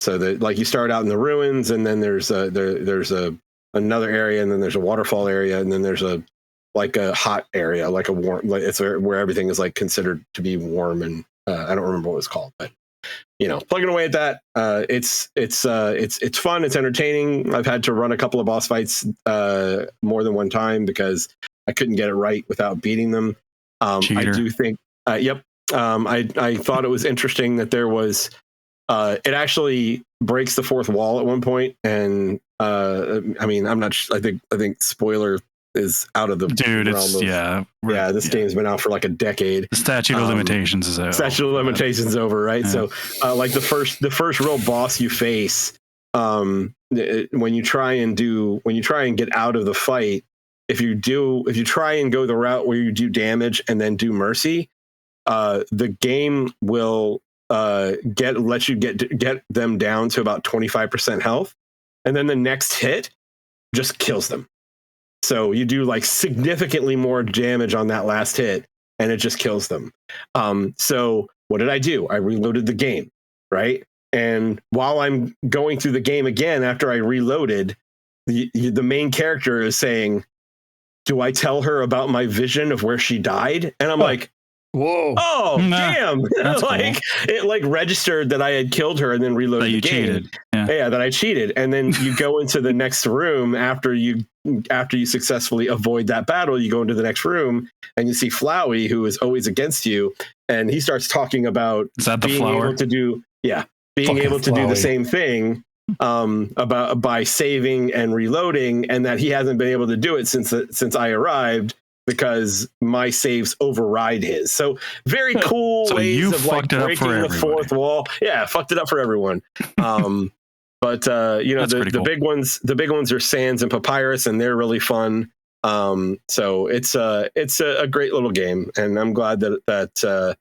Speaker 1: So you start out in the ruins, and then there's another area, and then there's a waterfall area, and then there's a hot area, like a warm, like it's where everything is like considered to be warm, and I don't remember what it's called, but plugging away at that. It's fun, it's entertaining. I've had to run a couple of boss fights more than one time because I couldn't get it right without beating them. I do think I thought it was interesting that there was It actually breaks the fourth wall at one point, and I mean, I'm not. I think spoiler is out of the
Speaker 4: dude. It's
Speaker 1: This game's been out for like a decade.
Speaker 4: The statute of limitations is out.
Speaker 1: Statute of limitations over, right?
Speaker 4: Yeah.
Speaker 1: So, like the first real boss you face, when you try and get out of the fight, if you try and go the route where you do damage and then do mercy, the game will let you get them down to about 25% health, and then the next hit just kills them. So you do like significantly more damage on that last hit, and it just kills them. So what did I do? I reloaded the game, right? And while I'm going through the game again after I reloaded, the main character is saying, "Do I tell her about my vision of where she died?" And I'm like,
Speaker 3: whoa!
Speaker 1: Oh, damn! Like
Speaker 4: cool.
Speaker 1: it like registered that I had killed her and then reloaded the game.
Speaker 4: Cheated.
Speaker 1: Yeah, that I cheated. And then you go into the next room after you successfully avoid that battle. You go into the next room and you see Flowey, who is always against you, and he starts talking about being able to do the same thing by saving and reloading, and that he hasn't been able to do it since I arrived, because my saves override his. So very cool ways of like breaking the fourth wall. Yeah, fucked it up for everyone. But the big ones are Sands and Papyrus, and they're really fun. So it's a great little game, and I'm glad that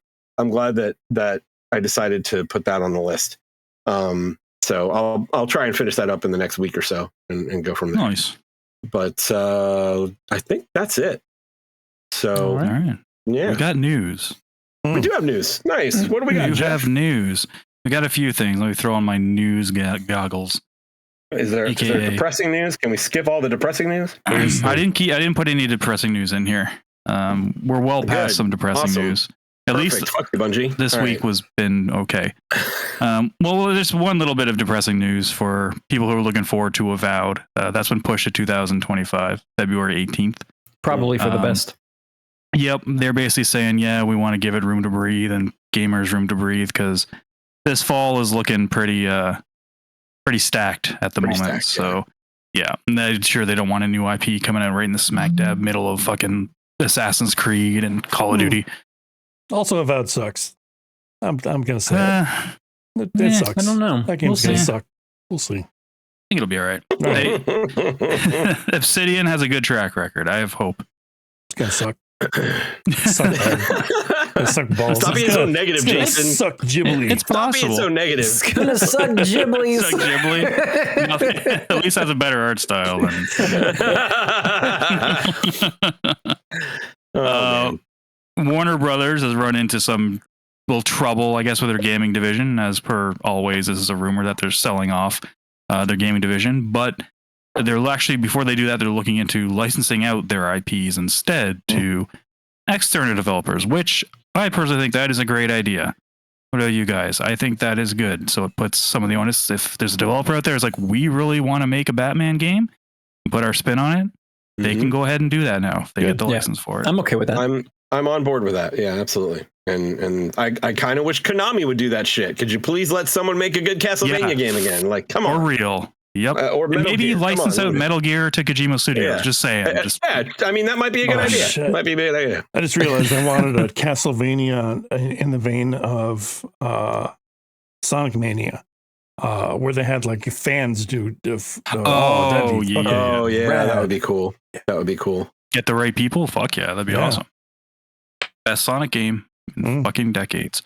Speaker 1: I decided to put that on the list. So I'll try and finish that up in the next week or so and go from there.
Speaker 4: Nice.
Speaker 1: But I think that's it. So,
Speaker 4: all right.
Speaker 1: Yeah,
Speaker 4: we got news.
Speaker 1: We do have news. Nice. What do we got?
Speaker 4: We
Speaker 1: Jeff?
Speaker 4: have news. We got a few things. Let me throw on my news goggles.
Speaker 1: Is there depressing news? Can we skip all the depressing news?
Speaker 4: I didn't put any depressing news in here. We're well past some depressing news. At least
Speaker 1: Fuck you, Bungie.
Speaker 4: This week was been okay. Well, there's one little bit of depressing news for people who are looking forward to Avowed. That's been pushed to 2025, February 18th.
Speaker 2: Probably for the best.
Speaker 4: Yep, they're basically saying, yeah, we want to give it room to breathe and gamers room to breathe, because this fall is looking pretty stacked at the moment. So yeah, I'm sure they don't want a new IP coming out right in the smack dab middle of fucking Assassin's Creed and Call of Duty.
Speaker 3: Also, Avowed sucks. I'm gonna say it sucks.
Speaker 2: I don't know.
Speaker 3: That game's gonna suck. We'll see.
Speaker 4: I think it'll be all right. Obsidian has a good track record. I have hope.
Speaker 3: It's gonna suck. Suck balls.
Speaker 1: Stop being so negative, Jason.
Speaker 3: Suck Ghibli.
Speaker 4: It's possible.
Speaker 1: Stop being so negative.
Speaker 2: It's gonna suck Ghibli.
Speaker 4: Suck Ghibli. At least has a better art style than. Warner Brothers has run into some little trouble, I guess, with their gaming division. As per always, this is a rumor that they're selling off their gaming division, but they're actually, before they do that, they're looking into licensing out their IPs instead to external developers, which I personally think that is a great idea. What about you guys? I think that is good. So it puts some of the onus, if there's a developer out there who's like, we really want to make a Batman game, put our spin on it, they can go ahead and do that now if they get the license for it.
Speaker 2: I'm okay with that.
Speaker 1: I'm on board with that. Yeah, absolutely. And I kind of wish Konami would do that shit. Could you please let someone make a good Castlevania game again? Like, come on.
Speaker 4: Or real. Yep.
Speaker 1: Or
Speaker 4: maybe license out Metal Gear to Kojima Studios.
Speaker 1: Yeah.
Speaker 4: Just saying.
Speaker 1: I mean, that might be a good idea.
Speaker 3: Shit.
Speaker 1: Might be a good idea.
Speaker 3: I just realized I wanted a Castlevania in the vein of Sonic Mania, where they had like fans do. That
Speaker 1: would be cool. That would be cool.
Speaker 4: Get the right people. Fuck yeah, that'd be awesome. Best Sonic game in fucking decades.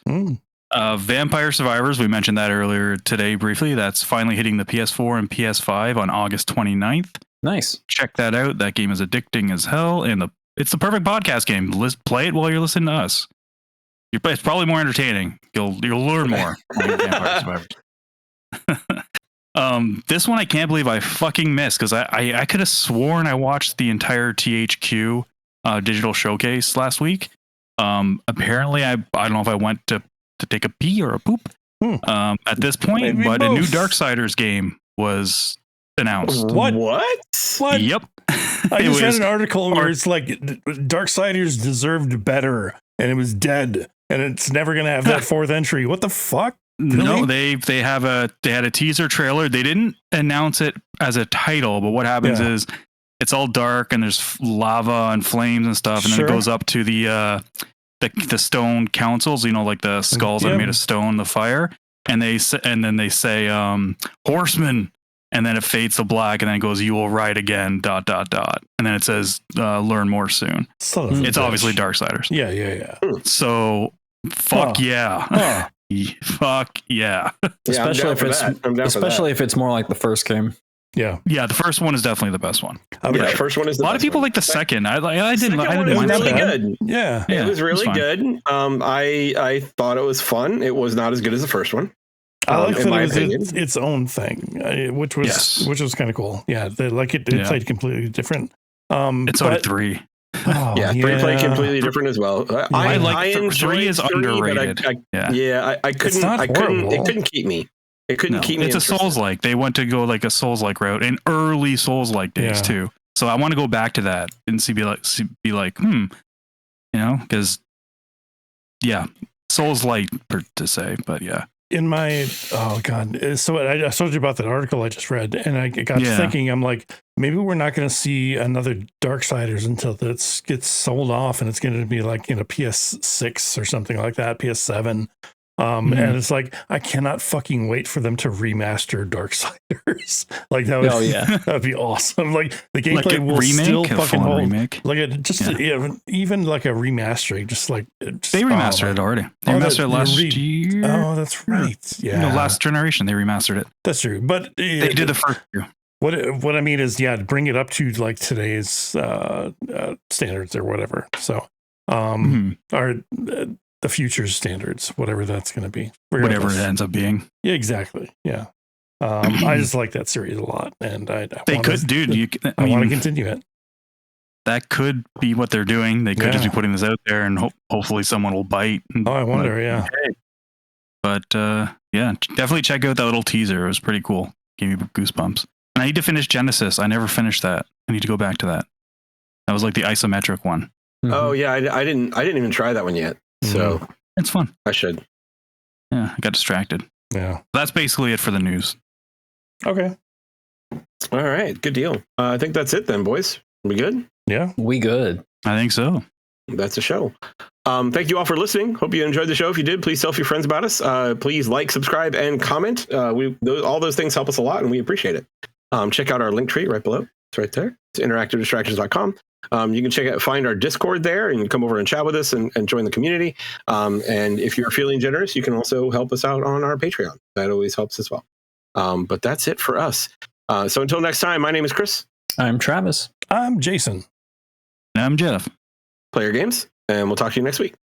Speaker 4: Vampire Survivors, we mentioned that earlier today briefly. That's finally hitting the PS4 and PS5 on August 29th.
Speaker 2: Nice.
Speaker 4: Check that out. That game is addicting as hell, and it's the perfect podcast game. Play it while you're listening to us. It's probably more entertaining. You'll learn more. Vampire Survivors. This one I can't believe I fucking missed, because I could have sworn I watched the entire THQ digital showcase last week. Apparently I don't know if I went to take a pee or a poop at this point, maybe but both. A new Darksiders game was announced.
Speaker 3: What?
Speaker 4: Yep.
Speaker 3: I just read an article where it's like Darksiders deserved better and it was dead and it's never going to have that fourth entry. What the fuck?
Speaker 4: No, they had a teaser trailer. They didn't announce it as a title, but what happens is it's all dark and there's lava and flames and stuff, and then it goes up to the stone councils, like the skulls that are made of stone, the fire, and then they say horseman, and then it fades to black, and then it goes, you will ride again ... and then it says learn more soon. It's obviously Darksiders.
Speaker 3: Yeah.
Speaker 4: So fuck yeah. Fuck yeah.
Speaker 2: Especially if it's more like the first game.
Speaker 3: Yeah,
Speaker 4: the first one is definitely the best one.
Speaker 1: The first one is.
Speaker 4: A lot of people like the second. I didn't.
Speaker 1: It was really good.
Speaker 3: Yeah,
Speaker 1: it was really good. I thought it was fun. It was not as good as the first one.
Speaker 3: I like that it was its own thing, which was kind of cool. Yeah, it played completely different.
Speaker 4: It's only 3.
Speaker 3: Oh,
Speaker 1: 3 played completely different as well.
Speaker 4: I like 3 is underrated.
Speaker 1: I couldn't. It couldn't keep me. It couldn't keep me.
Speaker 4: It's a Souls-like. They went to go like a Souls-like route in early Souls-like days too. So I want to go back to that and be like, because Souls-like to say, but yeah.
Speaker 3: In my so I told you about that article I just read, and I got thinking, I'm like, maybe we're not going to see another Darksiders until that gets sold off, and it's going to be like PS6 or something like that, PS7. And it's like, I cannot fucking wait for them to remaster Darksiders. Like that would be awesome. Like the gameplay will still fucking hold.
Speaker 4: Remake.
Speaker 3: Like even like a remastering,
Speaker 4: they remastered it already. They remastered it last year.
Speaker 3: Oh, that's right. Yeah,
Speaker 4: last generation they remastered it.
Speaker 3: That's true. But
Speaker 4: they did the first year.
Speaker 3: What I mean is, bring it up to like today's standards or whatever. So, the future standards, whatever that's going to be,
Speaker 4: whatever it ends up being.
Speaker 3: Yeah, exactly. Yeah. I just like that series a lot, and I want to continue it.
Speaker 4: That could be what they're doing. They could just be putting this out there, and hopefully someone will bite.
Speaker 3: I wonder. Yeah.
Speaker 4: But definitely check out that little teaser. It was pretty cool. Gave me goosebumps. And I need to finish Genesis. I never finished that. I need to go back to that. That was like the isometric one.
Speaker 1: Oh yeah, I didn't even try that one yet. So
Speaker 4: it's fun.
Speaker 1: I should.
Speaker 4: Yeah, I got distracted.
Speaker 3: Yeah.
Speaker 4: That's basically it for the news.
Speaker 3: Okay.
Speaker 1: All right. Good deal. I think that's it then, boys. We good?
Speaker 3: Yeah.
Speaker 2: We good.
Speaker 4: I think so.
Speaker 1: That's a show. Thank you all for listening. Hope you enjoyed the show. If you did, please tell your friends about us. Please like, subscribe, and comment. All those things help us a lot, and we appreciate it. Check out our link tree right below. It's right there. It's interactivedistractions.com. You can find our Discord there, and come over and chat with us and join the community. And if you're feeling generous, you can also help us out on our Patreon. That always helps as well. But that's it for us. So until next time, my name is Chris.
Speaker 2: I'm Travis.
Speaker 3: I'm Jason.
Speaker 4: And I'm Jeff.
Speaker 1: Play your games, and we'll talk to you next week.